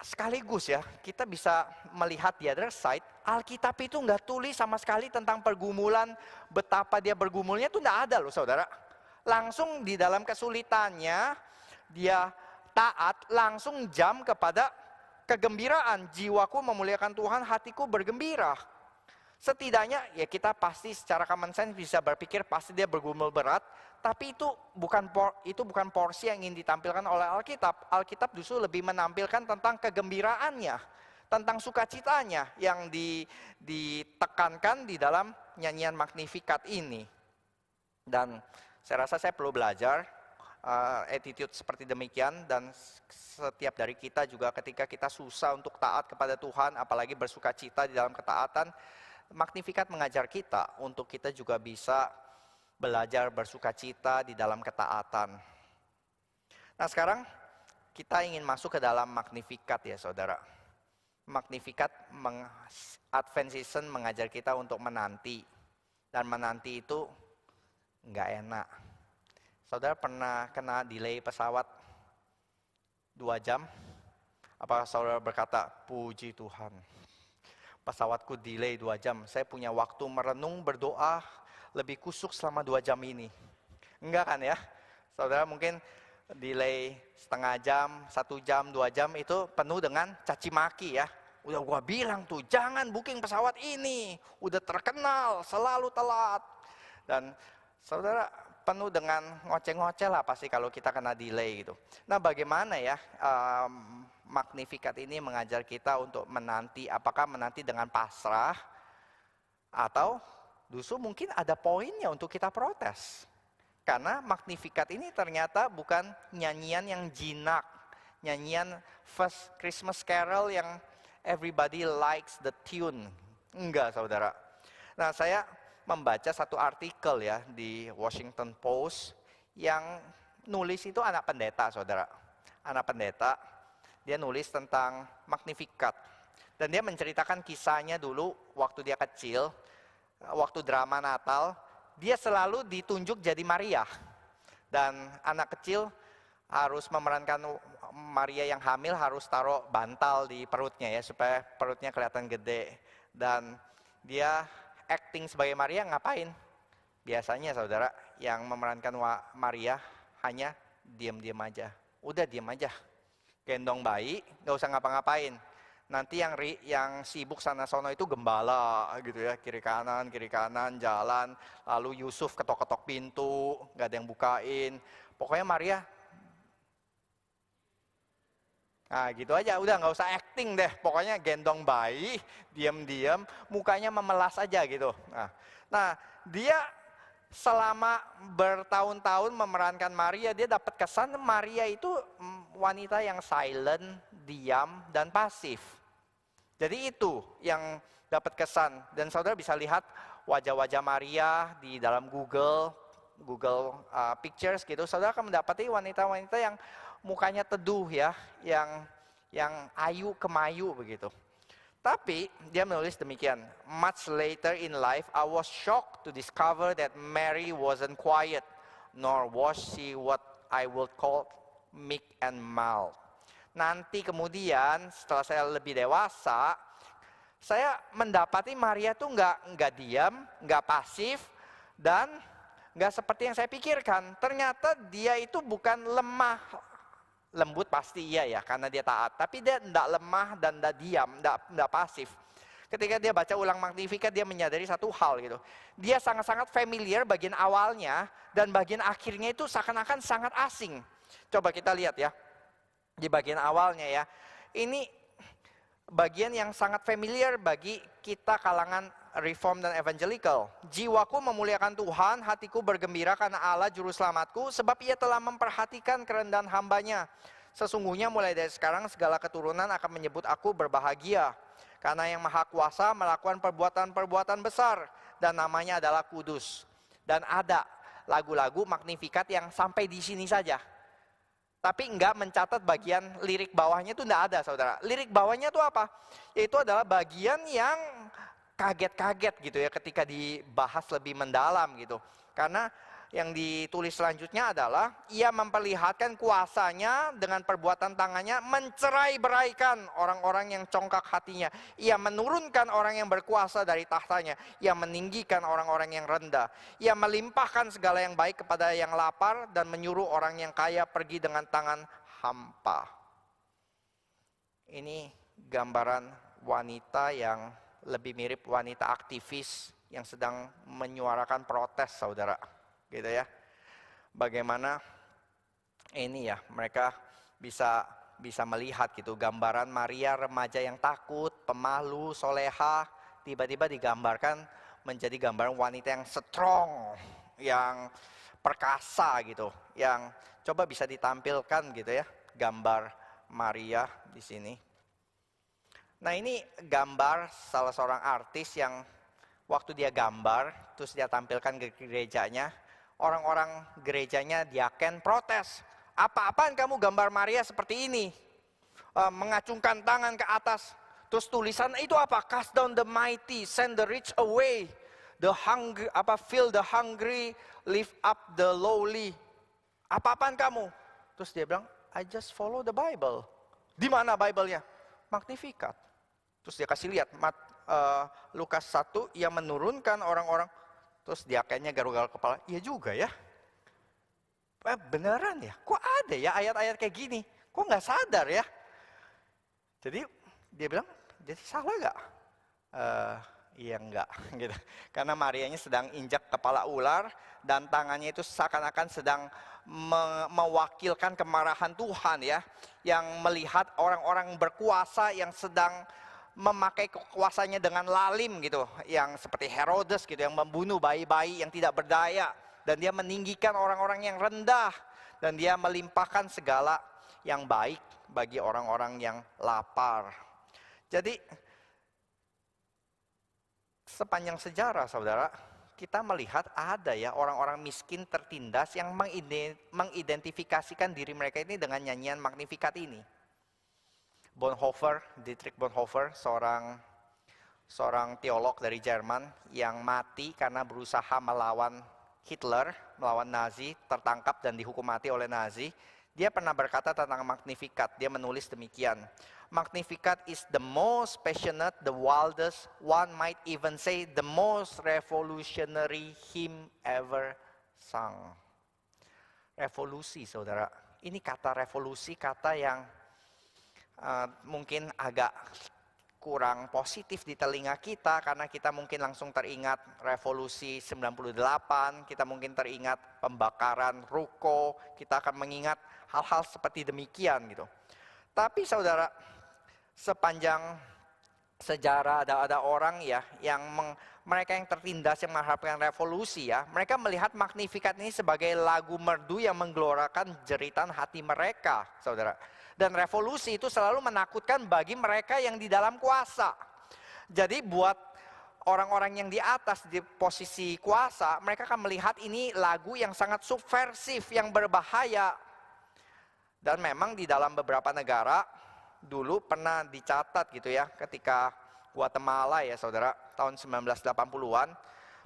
sekaligus ya, kita bisa melihat di other side, Alkitab itu nggak tulis sama sekali tentang pergumulan, betapa dia bergumulnya itu nggak ada loh saudara. Langsung di dalam kesulitannya, dia taat, langsung jam kepada kegembiraan. Jiwaku memuliakan Tuhan, hatiku bergembira. Setidaknya ya kita pasti secara common sense bisa berpikir pasti dia bergumul berat, tapi itu bukan porsi yang ingin ditampilkan oleh Alkitab. Alkitab justru lebih menampilkan tentang kegembiraannya, tentang sukacitanya yang ditekankan di dalam nyanyian Magnificat ini. Dan saya rasa saya perlu belajar attitude seperti demikian, dan setiap dari kita juga ketika kita susah untuk taat kepada Tuhan, apalagi bersukacita di dalam ketaatan, Magnificat mengajar kita untuk kita juga bisa belajar bersukacita di dalam ketaatan. Nah sekarang kita ingin masuk ke dalam Magnificat ya saudara. Magnificat Advent season mengajar kita untuk menanti. Dan menanti itu nggak enak. Saudara pernah kena delay pesawat 2 jam? Apakah saudara berkata, puji Tuhan, pesawatku delay 2 jam, saya punya waktu merenung, berdoa, lebih kusuk selama 2 jam ini. Enggak kan ya? Saudara mungkin delay setengah jam, 1 jam, 2 jam itu penuh dengan caci maki ya. Udah gua bilang tuh, jangan booking pesawat ini, udah terkenal, selalu telat. Dan saudara penuh dengan ngoceh-ngoceh lah pasti kalau kita kena delay gitu. Nah bagaimana ya Magnificat ini mengajar kita untuk menanti, apakah menanti dengan pasrah atau justru mungkin ada poinnya untuk kita protes. Karena Magnificat ini ternyata bukan nyanyian yang jinak, nyanyian first Christmas carol yang everybody likes the tune. Enggak saudara. Nah saya membaca satu artikel ya di Washington Post yang nulis itu anak pendeta saudara. Anak pendeta, dia nulis tentang Magnificat. Dan dia menceritakan kisahnya dulu waktu dia kecil, waktu drama Natal, dia selalu ditunjuk jadi Maria. Dan anak kecil harus memerankan Maria yang hamil, harus taruh bantal di perutnya ya, supaya perutnya kelihatan gede. Dan dia acting sebagai Maria ngapain? Biasanya saudara yang memerankan Maria hanya diam-diam aja. Udah diam aja. Gendong bayi, gak usah ngapa-ngapain. Nanti yang sibuk sana sono itu gembala gitu ya, kiri kanan jalan. Lalu Yusuf ketok-ketok pintu, gak ada yang bukain. Pokoknya Maria, nah gitu aja, udah gak usah acting deh. Pokoknya gendong bayi, diam-diam, mukanya memelas aja gitu. Nah dia selama bertahun-tahun memerankan Maria, dia dapat kesan Maria itu wanita yang silent, diam, dan pasif. Jadi itu yang dapat kesan. Dan saudara bisa lihat wajah-wajah Maria di dalam Google Pictures gitu. Saudara akan mendapati wanita-wanita yang mukanya teduh ya, yang ayu kemayu begitu. Tapi dia menulis demikian, much later in life I was shocked to discover that Mary wasn't quiet, nor was she what I will call meek and mild. Nanti kemudian setelah saya lebih dewasa, saya mendapati Maria tuh nggak diam, nggak pasif, dan nggak seperti yang saya pikirkan. Ternyata dia itu bukan lemah, lembut pasti iya ya, karena dia taat. Tapi dia tidak lemah dan tidak diam, tidak pasif. Ketika dia baca ulang Magnificat, dia menyadari satu hal gitu. Dia sangat-sangat familiar bagian awalnya, dan bagian akhirnya itu seakan-akan sangat asing. Coba kita lihat ya, di bagian awalnya ya. Ini bagian yang sangat familiar bagi kita kalangan Reform dan Evangelical. Jiwaku memuliakan Tuhan, hatiku bergembira karena Allah Juru Selamatku, sebab ia telah memperhatikan kerendahan hambanya. Sesungguhnya mulai dari sekarang segala keturunan akan menyebut aku berbahagia. Karena yang Maha Kuasa melakukan perbuatan-perbuatan besar, dan namanya adalah kudus. Dan ada lagu-lagu Magnificat yang sampai di sini saja. Tapi enggak mencatat bagian lirik bawahnya itu enggak ada, saudara. Lirik bawahnya itu apa? Yaitu adalah bagian yang kaget-kaget gitu ya ketika dibahas lebih mendalam gitu. Karena yang ditulis selanjutnya adalah ia memperlihatkan kuasanya dengan perbuatan tangannya, mencerai-beraikan orang-orang yang congkak hatinya. Ia menurunkan orang yang berkuasa dari tahtanya. Ia meninggikan orang-orang yang rendah. Ia melimpahkan segala yang baik kepada yang lapar dan menyuruh orang yang kaya pergi dengan tangan hampa. Ini gambaran wanita yang lebih mirip wanita aktivis yang sedang menyuarakan protes, saudara. Gitu ya. Bagaimana ini ya, mereka bisa melihat gitu gambaran Maria remaja yang takut, pemalu, soleha, tiba-tiba digambarkan menjadi gambaran wanita yang strong, yang perkasa gitu, yang coba bisa ditampilkan gitu ya, gambar Maria di sini. Nah, ini gambar salah seorang artis yang waktu dia gambar, terus dia tampilkan ke gerejanya, orang-orang gerejanya diaken protes. Apa-apaan kamu gambar Maria seperti ini? Mengacungkan tangan ke atas. Terus tulisan itu apa? Cast down the mighty, send the rich away. The hungry, fill the hungry, lift up the lowly. Apa-apaan kamu? Terus dia bilang, I just follow the Bible. Di mana Bible-nya? Magnificat. Terus dia kasih lihat, Lukas 1, ia menurunkan orang-orang. Terus diakennya garuk-garuk kepala, iya juga ya. Beneran ya, kok ada ya ayat-ayat kayak gini? Kok nggak sadar ya? Jadi dia bilang, jadi salah nggak? Iya enggak, gitu. Karena Marianya sedang injak kepala ular, dan tangannya itu seakan-akan sedang mewakilkan kemarahan Tuhan ya. Yang melihat orang-orang berkuasa yang sedang memakai kekuasaannya dengan lalim gitu, yang seperti Herodes gitu, yang membunuh bayi-bayi yang tidak berdaya, dan dia meninggikan orang-orang yang rendah, dan dia melimpahkan segala yang baik bagi orang-orang yang lapar. Jadi sepanjang sejarah, saudara, kita melihat ada ya orang-orang miskin tertindas yang mengidentifikasikan diri mereka ini dengan nyanyian Magnificat ini. Bonhoeffer, Dietrich Bonhoeffer, seorang teolog dari Jerman yang mati karena berusaha melawan Hitler, melawan Nazi, tertangkap dan dihukum mati oleh Nazi. Dia pernah berkata tentang Magnificat, dia menulis demikian. Magnificat is the most passionate, the wildest, one might even say the most revolutionary hymn ever sung. Revolusi, saudara. Ini kata revolusi, kata yang mungkin agak kurang positif di telinga kita, karena kita mungkin langsung teringat revolusi 98, kita mungkin teringat pembakaran ruko, kita akan mengingat hal-hal seperti demikian gitu. Tapi saudara, sepanjang sejarah ada orang ya yang mereka yang tertindas yang mengharapkan revolusi ya, mereka melihat Magnificat ini sebagai lagu merdu yang menggelorakan jeritan hati mereka, saudara. Dan revolusi itu selalu menakutkan bagi mereka yang di dalam kuasa. Jadi buat orang-orang yang di atas di posisi kuasa, mereka akan melihat ini lagu yang sangat subversif, yang berbahaya. Dan memang di dalam beberapa negara dulu pernah dicatat gitu ya, ketika Guatemala ya saudara, tahun 1980-an,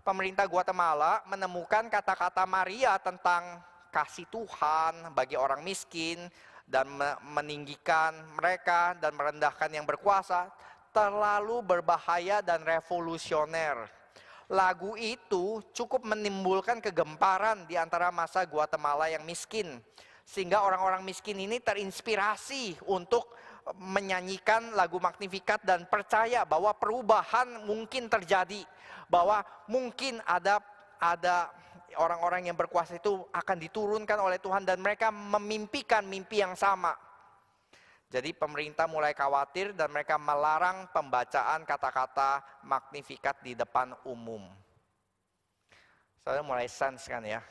pemerintah Guatemala menemukan kata-kata Maria tentang kasih Tuhan bagi orang miskin dan meninggikan mereka dan merendahkan yang berkuasa terlalu berbahaya dan revolusioner. Lagu itu cukup menimbulkan kegemparan di antara masa Guatemala yang miskin. Sehingga orang-orang miskin ini terinspirasi untuk menyanyikan lagu Magnificat dan percaya bahwa perubahan mungkin terjadi. Bahwa mungkin ada orang-orang yang berkuasa itu akan diturunkan oleh Tuhan dan mereka memimpikan mimpi yang sama. Jadi pemerintah mulai khawatir dan mereka melarang pembacaan kata-kata Magnificat di depan umum. Saudara mulai sense kan ya.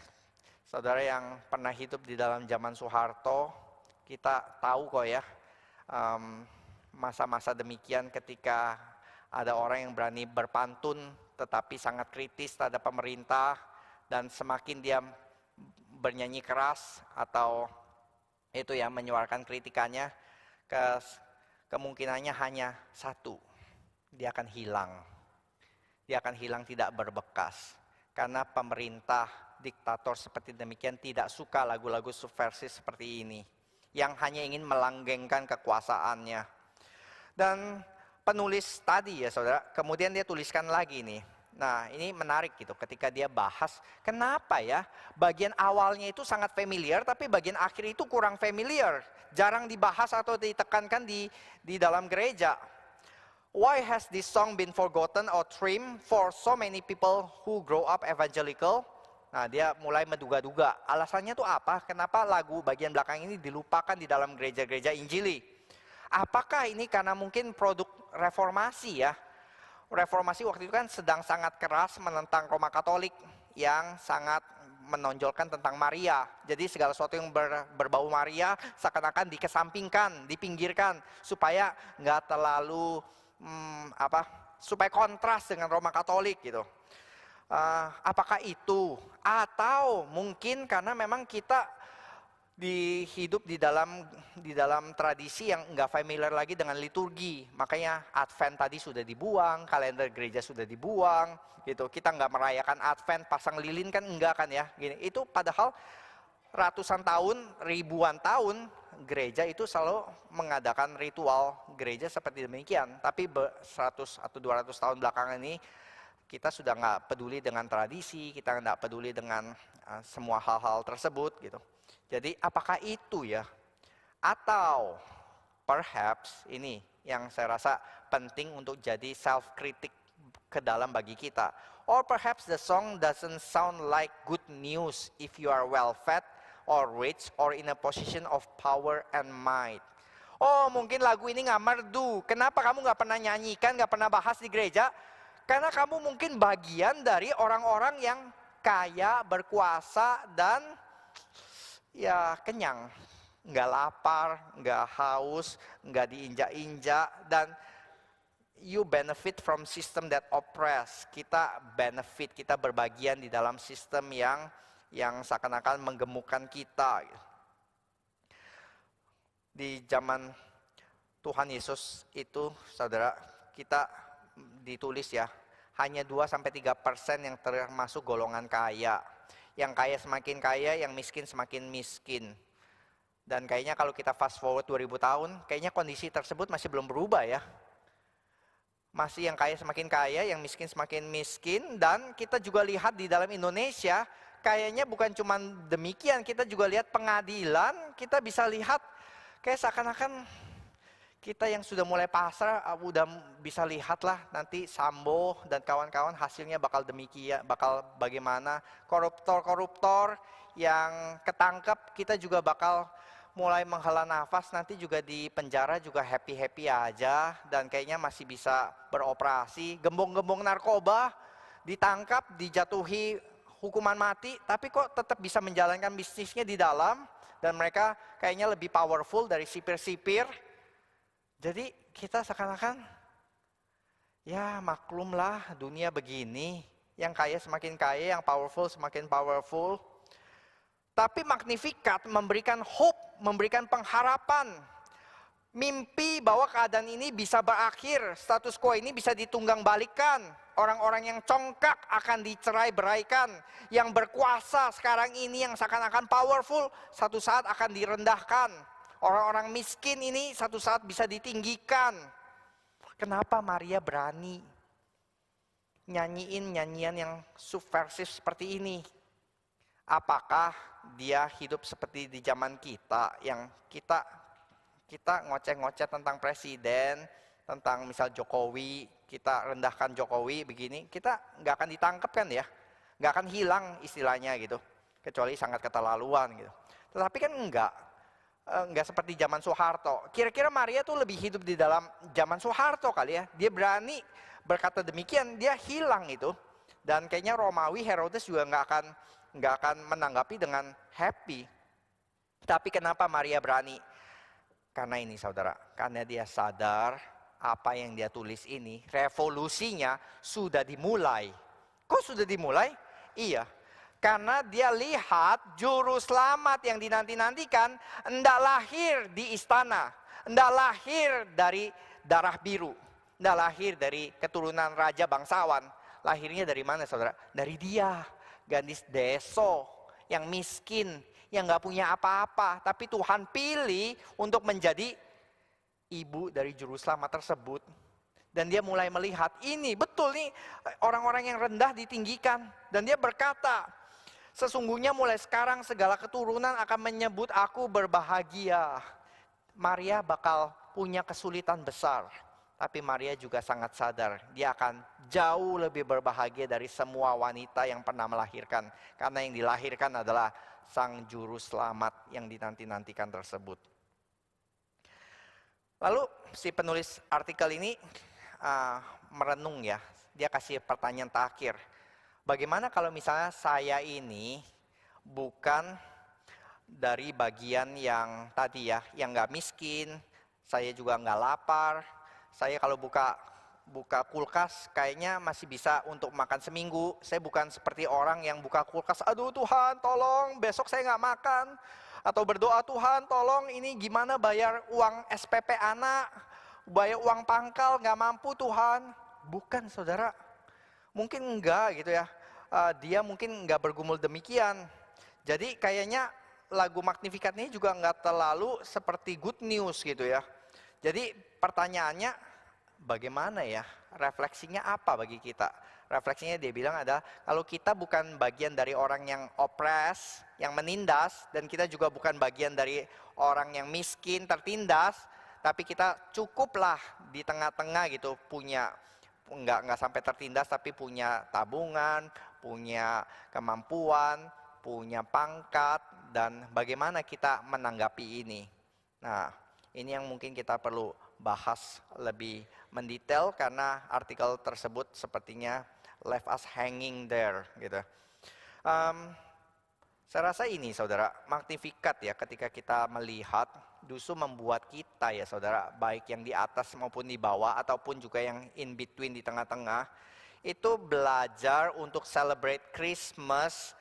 Saudara yang pernah hidup di dalam zaman Soeharto, kita tahu kok ya, masa-masa demikian ketika ada orang yang berani berpantun tetapi sangat kritis terhadap pemerintah, dan semakin dia bernyanyi keras atau itu ya menyuarakan kritikannya, kemungkinannya hanya satu, dia akan hilang. Dia akan hilang tidak berbekas. Karena pemerintah diktator seperti demikian tidak suka lagu-lagu subversif seperti ini, yang hanya ingin melanggengkan kekuasaannya. Dan penulis tadi ya saudara, kemudian dia tuliskan lagi nih. Nah ini menarik gitu, ketika dia bahas kenapa ya bagian awalnya itu sangat familiar, tapi bagian akhir itu kurang familiar, jarang dibahas atau ditekankan di dalam gereja. Why has this song been forgotten or trimmed for so many people who grow up evangelical? Nah dia mulai menduga-duga, alasannya tuh apa? Kenapa lagu bagian belakang ini dilupakan di dalam gereja-gereja Injili? Apakah ini karena mungkin produk reformasi ya? Reformasi waktu itu kan sedang sangat keras menentang Roma Katolik yang sangat menonjolkan tentang Maria. Jadi segala sesuatu yang berbau Maria seakan-akan dikesampingkan, dipinggirkan supaya nggak terlalu supaya kontras dengan Roma Katolik gitu. Apakah itu atau mungkin karena memang kita hidup di dalam tradisi yang enggak familiar lagi dengan liturgi, makanya Advent tadi sudah dibuang, kalender gereja sudah dibuang, gitu. Kita enggak merayakan Advent, pasang lilin kan enggak kan ya, gini. Itu padahal ratusan tahun, ribuan tahun gereja itu selalu mengadakan ritual gereja seperti demikian. Tapi 100 atau 200 tahun belakangan ini kita sudah enggak peduli dengan tradisi, kita enggak peduli dengan semua hal-hal tersebut, gitu. Jadi apakah itu ya? Atau perhaps ini yang saya rasa penting untuk jadi self-kritik ke dalam bagi kita. Or perhaps the song doesn't sound like good news if you are well fed or rich or in a position of power and might. Oh mungkin lagu ini nggak merdu. Kenapa kamu nggak pernah nyanyikan, nggak pernah bahas di gereja? Karena kamu mungkin bagian dari orang-orang yang kaya, berkuasa, dan ya kenyang, nggak lapar, nggak haus, nggak diinjak-injak, dan you benefit from system that oppress. Kita benefit, kita berbagian di dalam sistem yang seakan-akan menggemukkan kita. Di zaman Tuhan Yesus itu, saudara, kita ditulis ya, hanya 2-3% yang termasuk golongan kaya. Yang kaya semakin kaya, yang miskin semakin miskin. Dan kayaknya kalau kita fast forward 2000 tahun, kayaknya kondisi tersebut masih belum berubah ya. Masih yang kaya semakin kaya, yang miskin semakin miskin. Dan kita juga lihat di dalam Indonesia, kayaknya bukan cuma demikian. Kita juga lihat pengadilan, kita bisa lihat kayak seakan-akan kita yang sudah mulai pasrah, udah bisa lihatlah nanti Sambo dan kawan-kawan hasilnya bakal demikian, bakal bagaimana. Koruptor-koruptor yang ketangkep, kita juga bakal mulai menghela nafas, nanti juga di penjara juga happy-happy aja, dan kayaknya masih bisa beroperasi. Gembong-gembong narkoba, ditangkap, dijatuhi hukuman mati, tapi kok tetap bisa menjalankan bisnisnya di dalam, dan mereka kayaknya lebih powerful dari sipir-sipir. Jadi kita seakan-akan, ya maklumlah dunia begini, yang kaya semakin kaya, yang powerful semakin powerful. Tapi Magnificat memberikan hope, memberikan pengharapan. Mimpi bahwa keadaan ini bisa berakhir, status quo ini bisa ditunggang balikan. Orang-orang yang congkak akan dicerai beraikan. Yang berkuasa sekarang ini yang seakan-akan powerful, satu saat akan direndahkan. Orang-orang miskin ini satu saat bisa ditinggikan. Kenapa Maria berani nyanyiin nyanyian yang subversif seperti ini? Apakah dia hidup seperti di zaman kita yang kita ngoceh-ngoceh tentang presiden, tentang misal Jokowi, kita rendahkan Jokowi begini, kita nggak akan ditangkap kan ya, nggak akan hilang istilahnya gitu, kecuali sangat keterlaluan gitu. Tetapi kan nggak seperti zaman Soeharto. Kira-kira Maria tuh lebih hidup di dalam zaman Soeharto kali ya. Dia berani berkata demikian, dia hilang itu. Dan kayaknya Romawi Herodes juga nggak akan menanggapi dengan happy. Tapi kenapa Maria berani? Karena ini saudara, karena dia sadar apa yang dia tulis ini, revolusinya sudah dimulai. Kok sudah dimulai? Iya, karena dia lihat juru selamat yang dinanti-nantikan hendak lahir di istana, hendak lahir dari darah biru, hendak lahir dari keturunan raja bangsawan. Lahirnya dari mana saudara? Dari dia, gadis deso yang miskin, yang gak punya apa-apa. Tapi Tuhan pilih untuk menjadi ibu dari juru selamat tersebut. Dan dia mulai melihat, ini betul nih orang-orang yang rendah ditinggikan. Dan dia berkata, sesungguhnya mulai sekarang segala keturunan akan menyebut aku berbahagia. Maria bakal punya kesulitan besar. Tapi Maria juga sangat sadar, dia akan jauh lebih berbahagia dari semua wanita yang pernah melahirkan. Karena yang dilahirkan adalah sang juru selamat yang dinanti-nantikan tersebut. Lalu si penulis artikel ini merenung ya, dia kasih pertanyaan terakhir. Bagaimana kalau misalnya saya ini bukan dari bagian yang tadi ya, yang nggak miskin, saya juga nggak lapar, saya kalau buka kulkas kayaknya masih bisa untuk makan seminggu. Saya bukan seperti orang yang buka kulkas, aduh Tuhan tolong besok saya nggak makan. Atau berdoa, Tuhan tolong ini gimana bayar uang SPP anak, bayar uang pangkal nggak mampu Tuhan. Bukan saudara, mungkin enggak gitu ya. Dia mungkin enggak bergumul demikian. Jadi kayaknya lagu Magnificat ini juga enggak terlalu seperti good news gitu ya. Jadi pertanyaannya bagaimana ya? Refleksinya apa bagi kita? Refleksinya dia bilang adalah kalau kita bukan bagian dari orang yang opres, yang menindas, dan kita juga bukan bagian dari orang yang miskin, tertindas, tapi kita cukuplah di tengah-tengah gitu punya nggak sampai tertindas tapi punya tabungan, punya kemampuan, punya pangkat, dan bagaimana kita menanggapi ini. Nah, ini yang mungkin kita perlu bahas lebih mendetail karena artikel tersebut sepertinya left us hanging there gitu. Saya rasa ini saudara, Magnificat ya ketika kita melihat justru membuat kita ya saudara, baik yang di atas maupun di bawah ataupun juga yang in between di tengah-tengah, itu belajar untuk celebrate Christmas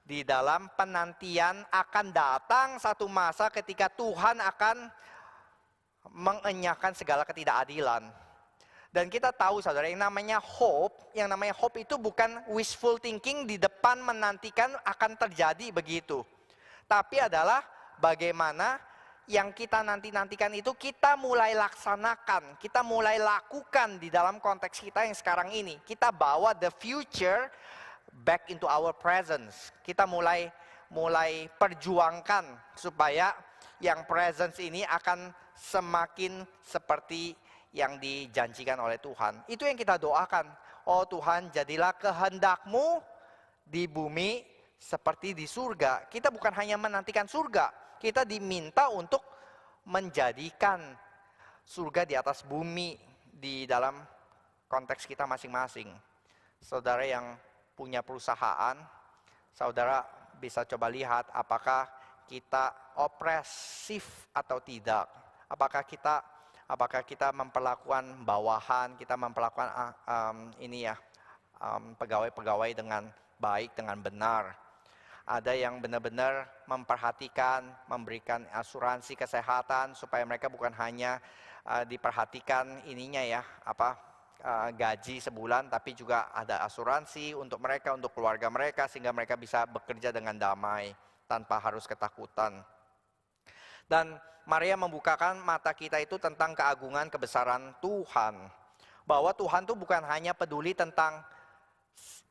di dalam penantian akan datang satu masa ketika Tuhan akan mengenyahkan segala ketidakadilan. Dan kita tahu saudara, yang namanya hope itu bukan wishful thinking di depan menantikan akan terjadi begitu. Tapi adalah bagaimana yang kita nantikan itu kita mulai laksanakan, kita mulai lakukan di dalam konteks kita yang sekarang ini. Kita bawa the future back into our presence. Kita mulai perjuangkan supaya yang presence ini akan semakin seperti yang dijanjikan oleh Tuhan. Itu yang kita doakan. Oh Tuhan, jadilah kehendak-Mu di bumi seperti di surga. Kita bukan hanya menantikan surga, kita diminta untuk menjadikan surga di atas bumi di dalam konteks kita masing-masing. Saudara yang punya perusahaan, saudara bisa coba lihat apakah kita opresif atau tidak. Apakah kita memperlakukan bawahan, kita memperlakukan pegawai-pegawai dengan baik, dengan benar. ada yang benar-benar memperhatikan, memberikan asuransi kesehatan supaya mereka bukan hanya diperhatikan ininya ya, gaji sebulan, tapi juga ada asuransi untuk mereka, untuk keluarga mereka, sehingga mereka bisa bekerja dengan damai tanpa harus ketakutan. Dan Maria membukakan mata kita itu tentang keagungan kebesaran Tuhan. Bahwa Tuhan itu bukan hanya peduli tentang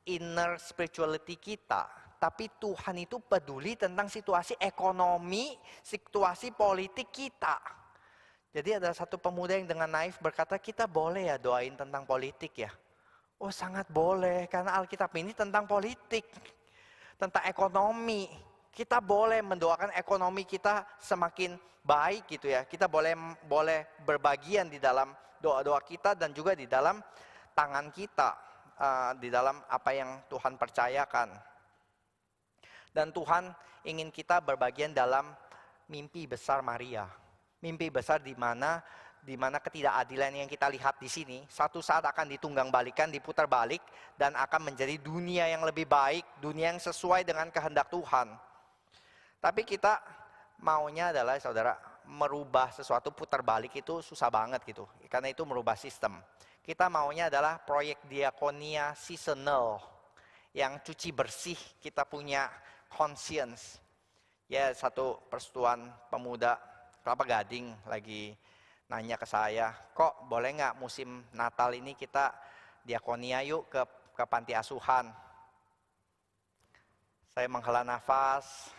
inner spirituality kita, tapi Tuhan itu peduli tentang situasi ekonomi, situasi politik kita. Jadi ada satu pemuda yang dengan naif berkata, kita boleh ya doain tentang politik ya. Oh sangat boleh, karena Alkitab ini tentang politik, tentang ekonomi. Kita boleh mendoakan ekonomi kita semakin baik gitu ya. Kita boleh berbagian di dalam doa-doa kita dan juga di dalam tangan kita, di dalam apa yang Tuhan percayakan. Dan Tuhan ingin kita berbagian dalam mimpi besar Maria. Mimpi besar di mana ketidakadilan yang kita lihat di sini satu saat akan ditunggang balikan, diputar balik, dan akan menjadi dunia yang lebih baik, dunia yang sesuai dengan kehendak Tuhan. Tapi kita maunya adalah saudara, merubah sesuatu putar balik itu susah banget gitu, karena itu merubah sistem. Kita maunya adalah proyek diakonia seasonal, yang cuci bersih kita punya conscience. Ya, satu persekutuan pemuda Kelapa Gading lagi nanya ke saya, kok boleh nggak musim Natal ini kita diakonia yuk ke panti asuhan. Saya menghela nafas,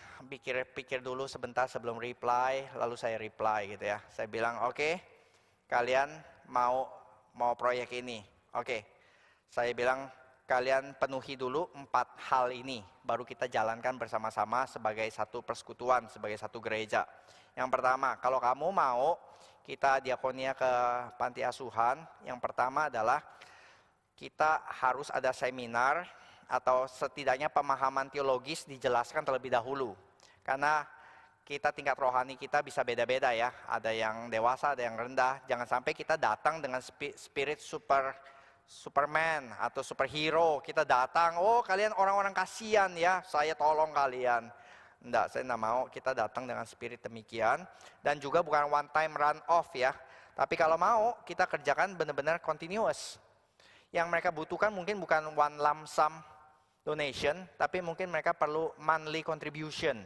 pikir dulu sebentar sebelum reply, lalu saya reply gitu ya. Saya bilang, oke, kalian mau proyek ini. Oke, saya bilang, kalian penuhi dulu 4 hal ini, baru kita jalankan bersama-sama sebagai satu persekutuan, sebagai satu gereja. Yang pertama, kalau kamu mau kita diakonia ke panti asuhan, yang pertama adalah kita harus ada seminar atau setidaknya pemahaman teologis dijelaskan terlebih dahulu. Karena kita tingkat rohani kita bisa beda-beda ya, ada yang dewasa, ada yang rendah. Jangan sampai kita datang dengan spirit Superman atau superhero. Kita datang, oh kalian orang-orang kasihan ya, saya tolong kalian. Enggak, saya enggak mau kita datang dengan spirit demikian. Dan juga bukan one time run off ya. Tapi kalau mau, kita kerjakan benar-benar continuous. Yang mereka butuhkan mungkin bukan one lump sum donation, tapi mungkin mereka perlu monthly contribution.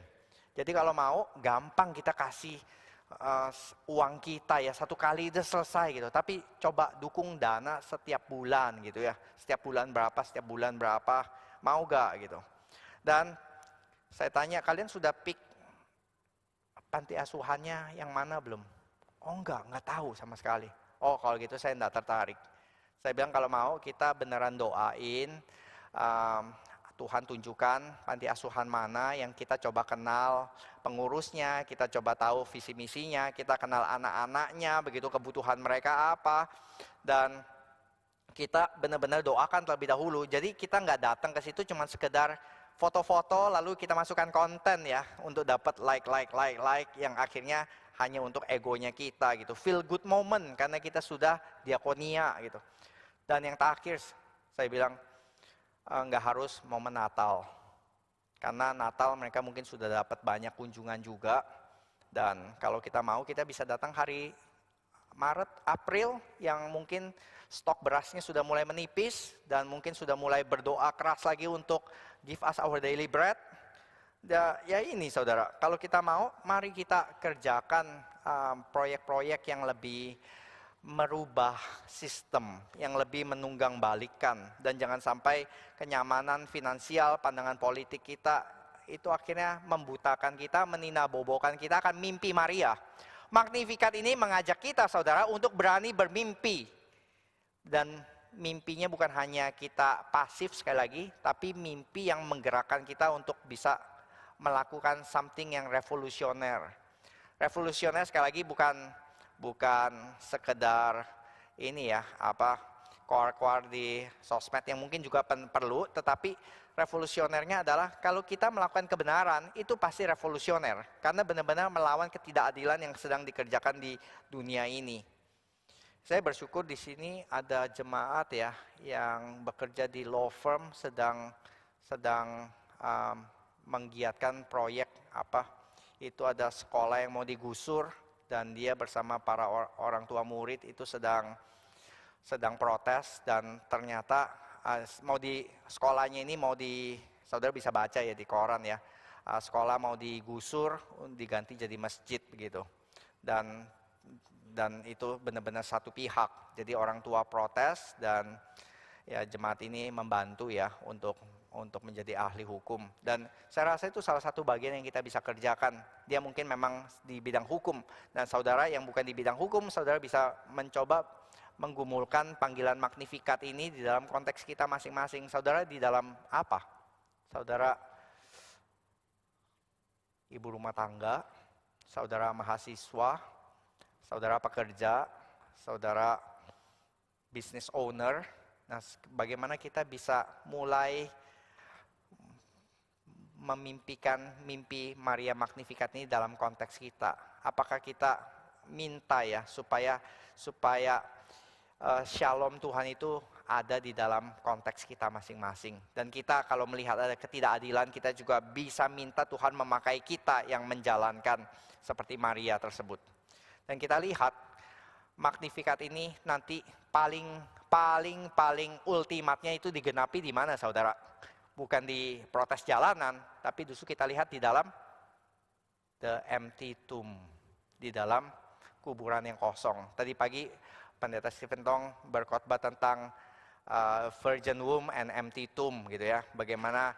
Jadi kalau mau, gampang kita kasih uang kita ya, satu kali udah selesai gitu. Tapi coba dukung dana setiap bulan gitu ya. Setiap bulan berapa, mau gak gitu. Dan saya tanya, kalian sudah pick panti asuhannya yang mana belum? Oh enggak tahu sama sekali. Oh kalau gitu saya enggak tertarik. Saya bilang kalau mau kita beneran doain, Tuhan tunjukkan panti asuhan mana yang kita coba kenal pengurusnya, kita coba tahu visi misinya, kita kenal anak-anaknya, begitu kebutuhan mereka apa, dan kita benar-benar doakan terlebih dahulu. Jadi kita nggak datang ke situ cuma sekedar foto-foto lalu kita masukkan konten ya untuk dapat like yang akhirnya hanya untuk egonya kita gitu. Feel good moment karena kita sudah diakonia gitu. Dan yang terakhir saya bilang, nggak harus momen Natal, karena Natal mereka mungkin sudah dapat banyak kunjungan juga, dan kalau kita mau kita bisa datang hari Maret, April yang mungkin stok berasnya sudah mulai menipis dan mungkin sudah mulai berdoa keras lagi untuk give us our daily bread. Ya ini saudara, kalau kita mau mari kita kerjakan proyek-proyek yang lebih merubah sistem, yang lebih menunggang balikan, dan jangan sampai kenyamanan finansial, pandangan politik kita itu akhirnya membutakan kita, meninabobokan kita akan mimpi Maria. Magnificat ini mengajak kita saudara untuk berani bermimpi, dan mimpinya bukan hanya kita pasif sekali lagi, tapi mimpi yang menggerakkan kita untuk bisa melakukan something yang revolusioner. Revolusioner sekali lagi bukan sekedar ini ya, koar-koar di sosmed yang mungkin juga perlu, tetapi revolusionernya adalah kalau kita melakukan kebenaran, itu pasti revolusioner. Karena benar-benar melawan ketidakadilan yang sedang dikerjakan di dunia ini. Saya bersyukur di sini ada jemaat ya, yang bekerja di law firm sedang menggiatkan proyek itu ada sekolah yang mau digusur dan dia bersama para orang tua murid itu sedang protes, dan ternyata sekolahnya ini saudara bisa baca ya di koran ya, sekolah mau digusur, diganti jadi masjid begitu. Dan itu benar-benar satu pihak. Jadi orang tua protes dan ya jemaat ini membantu ya untuk menjadi ahli hukum. Dan saya rasa itu salah satu bagian yang kita bisa kerjakan. Dia mungkin memang di bidang hukum, dan saudara yang bukan di bidang hukum, saudara bisa mencoba menggumulkan panggilan Magnificat ini di dalam konteks kita masing-masing. Saudara di dalam apa? Saudara ibu rumah tangga, saudara mahasiswa, saudara pekerja, saudara business owner. Nah, bagaimana kita bisa mulai memimpikan mimpi Maria Magnificat ini dalam konteks kita? Apakah kita minta ya supaya shalom Tuhan itu ada di dalam konteks kita masing-masing. Dan kita kalau melihat ada ketidakadilan, kita juga bisa minta Tuhan memakai kita yang menjalankan seperti Maria tersebut. Dan kita lihat Magnificat ini nanti paling ultimatnya itu digenapi di mana saudara? Bukan di protes jalanan, tapi justru kita lihat di dalam the empty tomb, di dalam kuburan yang kosong. Tadi pagi Pendeta Stephen Tong berkhotbah tentang virgin womb and empty tomb gitu ya. Bagaimana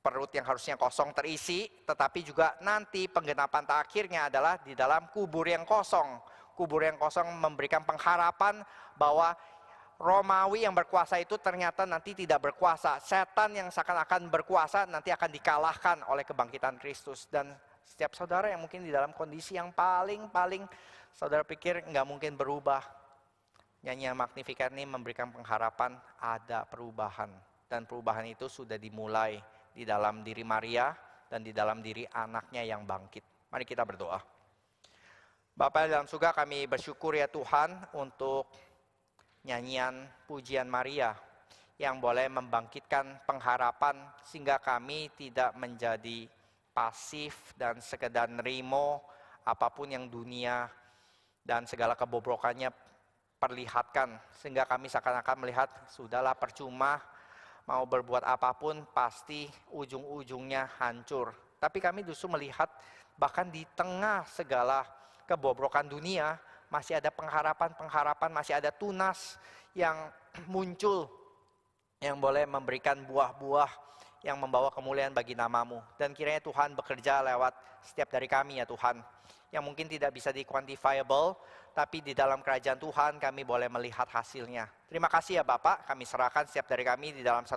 perut yang harusnya kosong terisi, tetapi juga nanti penggenapan terakhirnya adalah di dalam kubur yang kosong. Kubur yang kosong memberikan pengharapan bahwa Romawi yang berkuasa itu ternyata nanti tidak berkuasa. Setan yang seakan-akan berkuasa nanti akan dikalahkan oleh kebangkitan Kristus. Dan setiap saudara yang mungkin di dalam kondisi yang paling saudara pikir nggak mungkin berubah, nyanyian Magnificat ini memberikan pengharapan ada perubahan. Dan perubahan itu sudah dimulai di dalam diri Maria dan di dalam diri anaknya yang bangkit. Mari kita berdoa. Bapa dalam surga, kami bersyukur ya Tuhan untuk nyanyian pujian Maria yang boleh membangkitkan pengharapan sehingga kami tidak menjadi pasif dan sekedar nerimo apapun yang dunia dan segala kebobrokannya perlihatkan, sehingga kami seakan-akan melihat sudahlah percuma mau berbuat apapun pasti ujung-ujungnya hancur. Tapi kami justru melihat bahkan di tengah segala kebobrokan dunia masih ada pengharapan, masih ada tunas yang muncul yang boleh memberikan buah-buah yang membawa kemuliaan bagi nama-Mu. Dan kiranya Tuhan bekerja lewat setiap dari kami ya Tuhan, yang mungkin tidak bisa di-quantifiable, tapi di dalam kerajaan Tuhan kami boleh melihat hasilnya. Terima kasih ya Bapak, kami serahkan setiap dari kami di dalam satu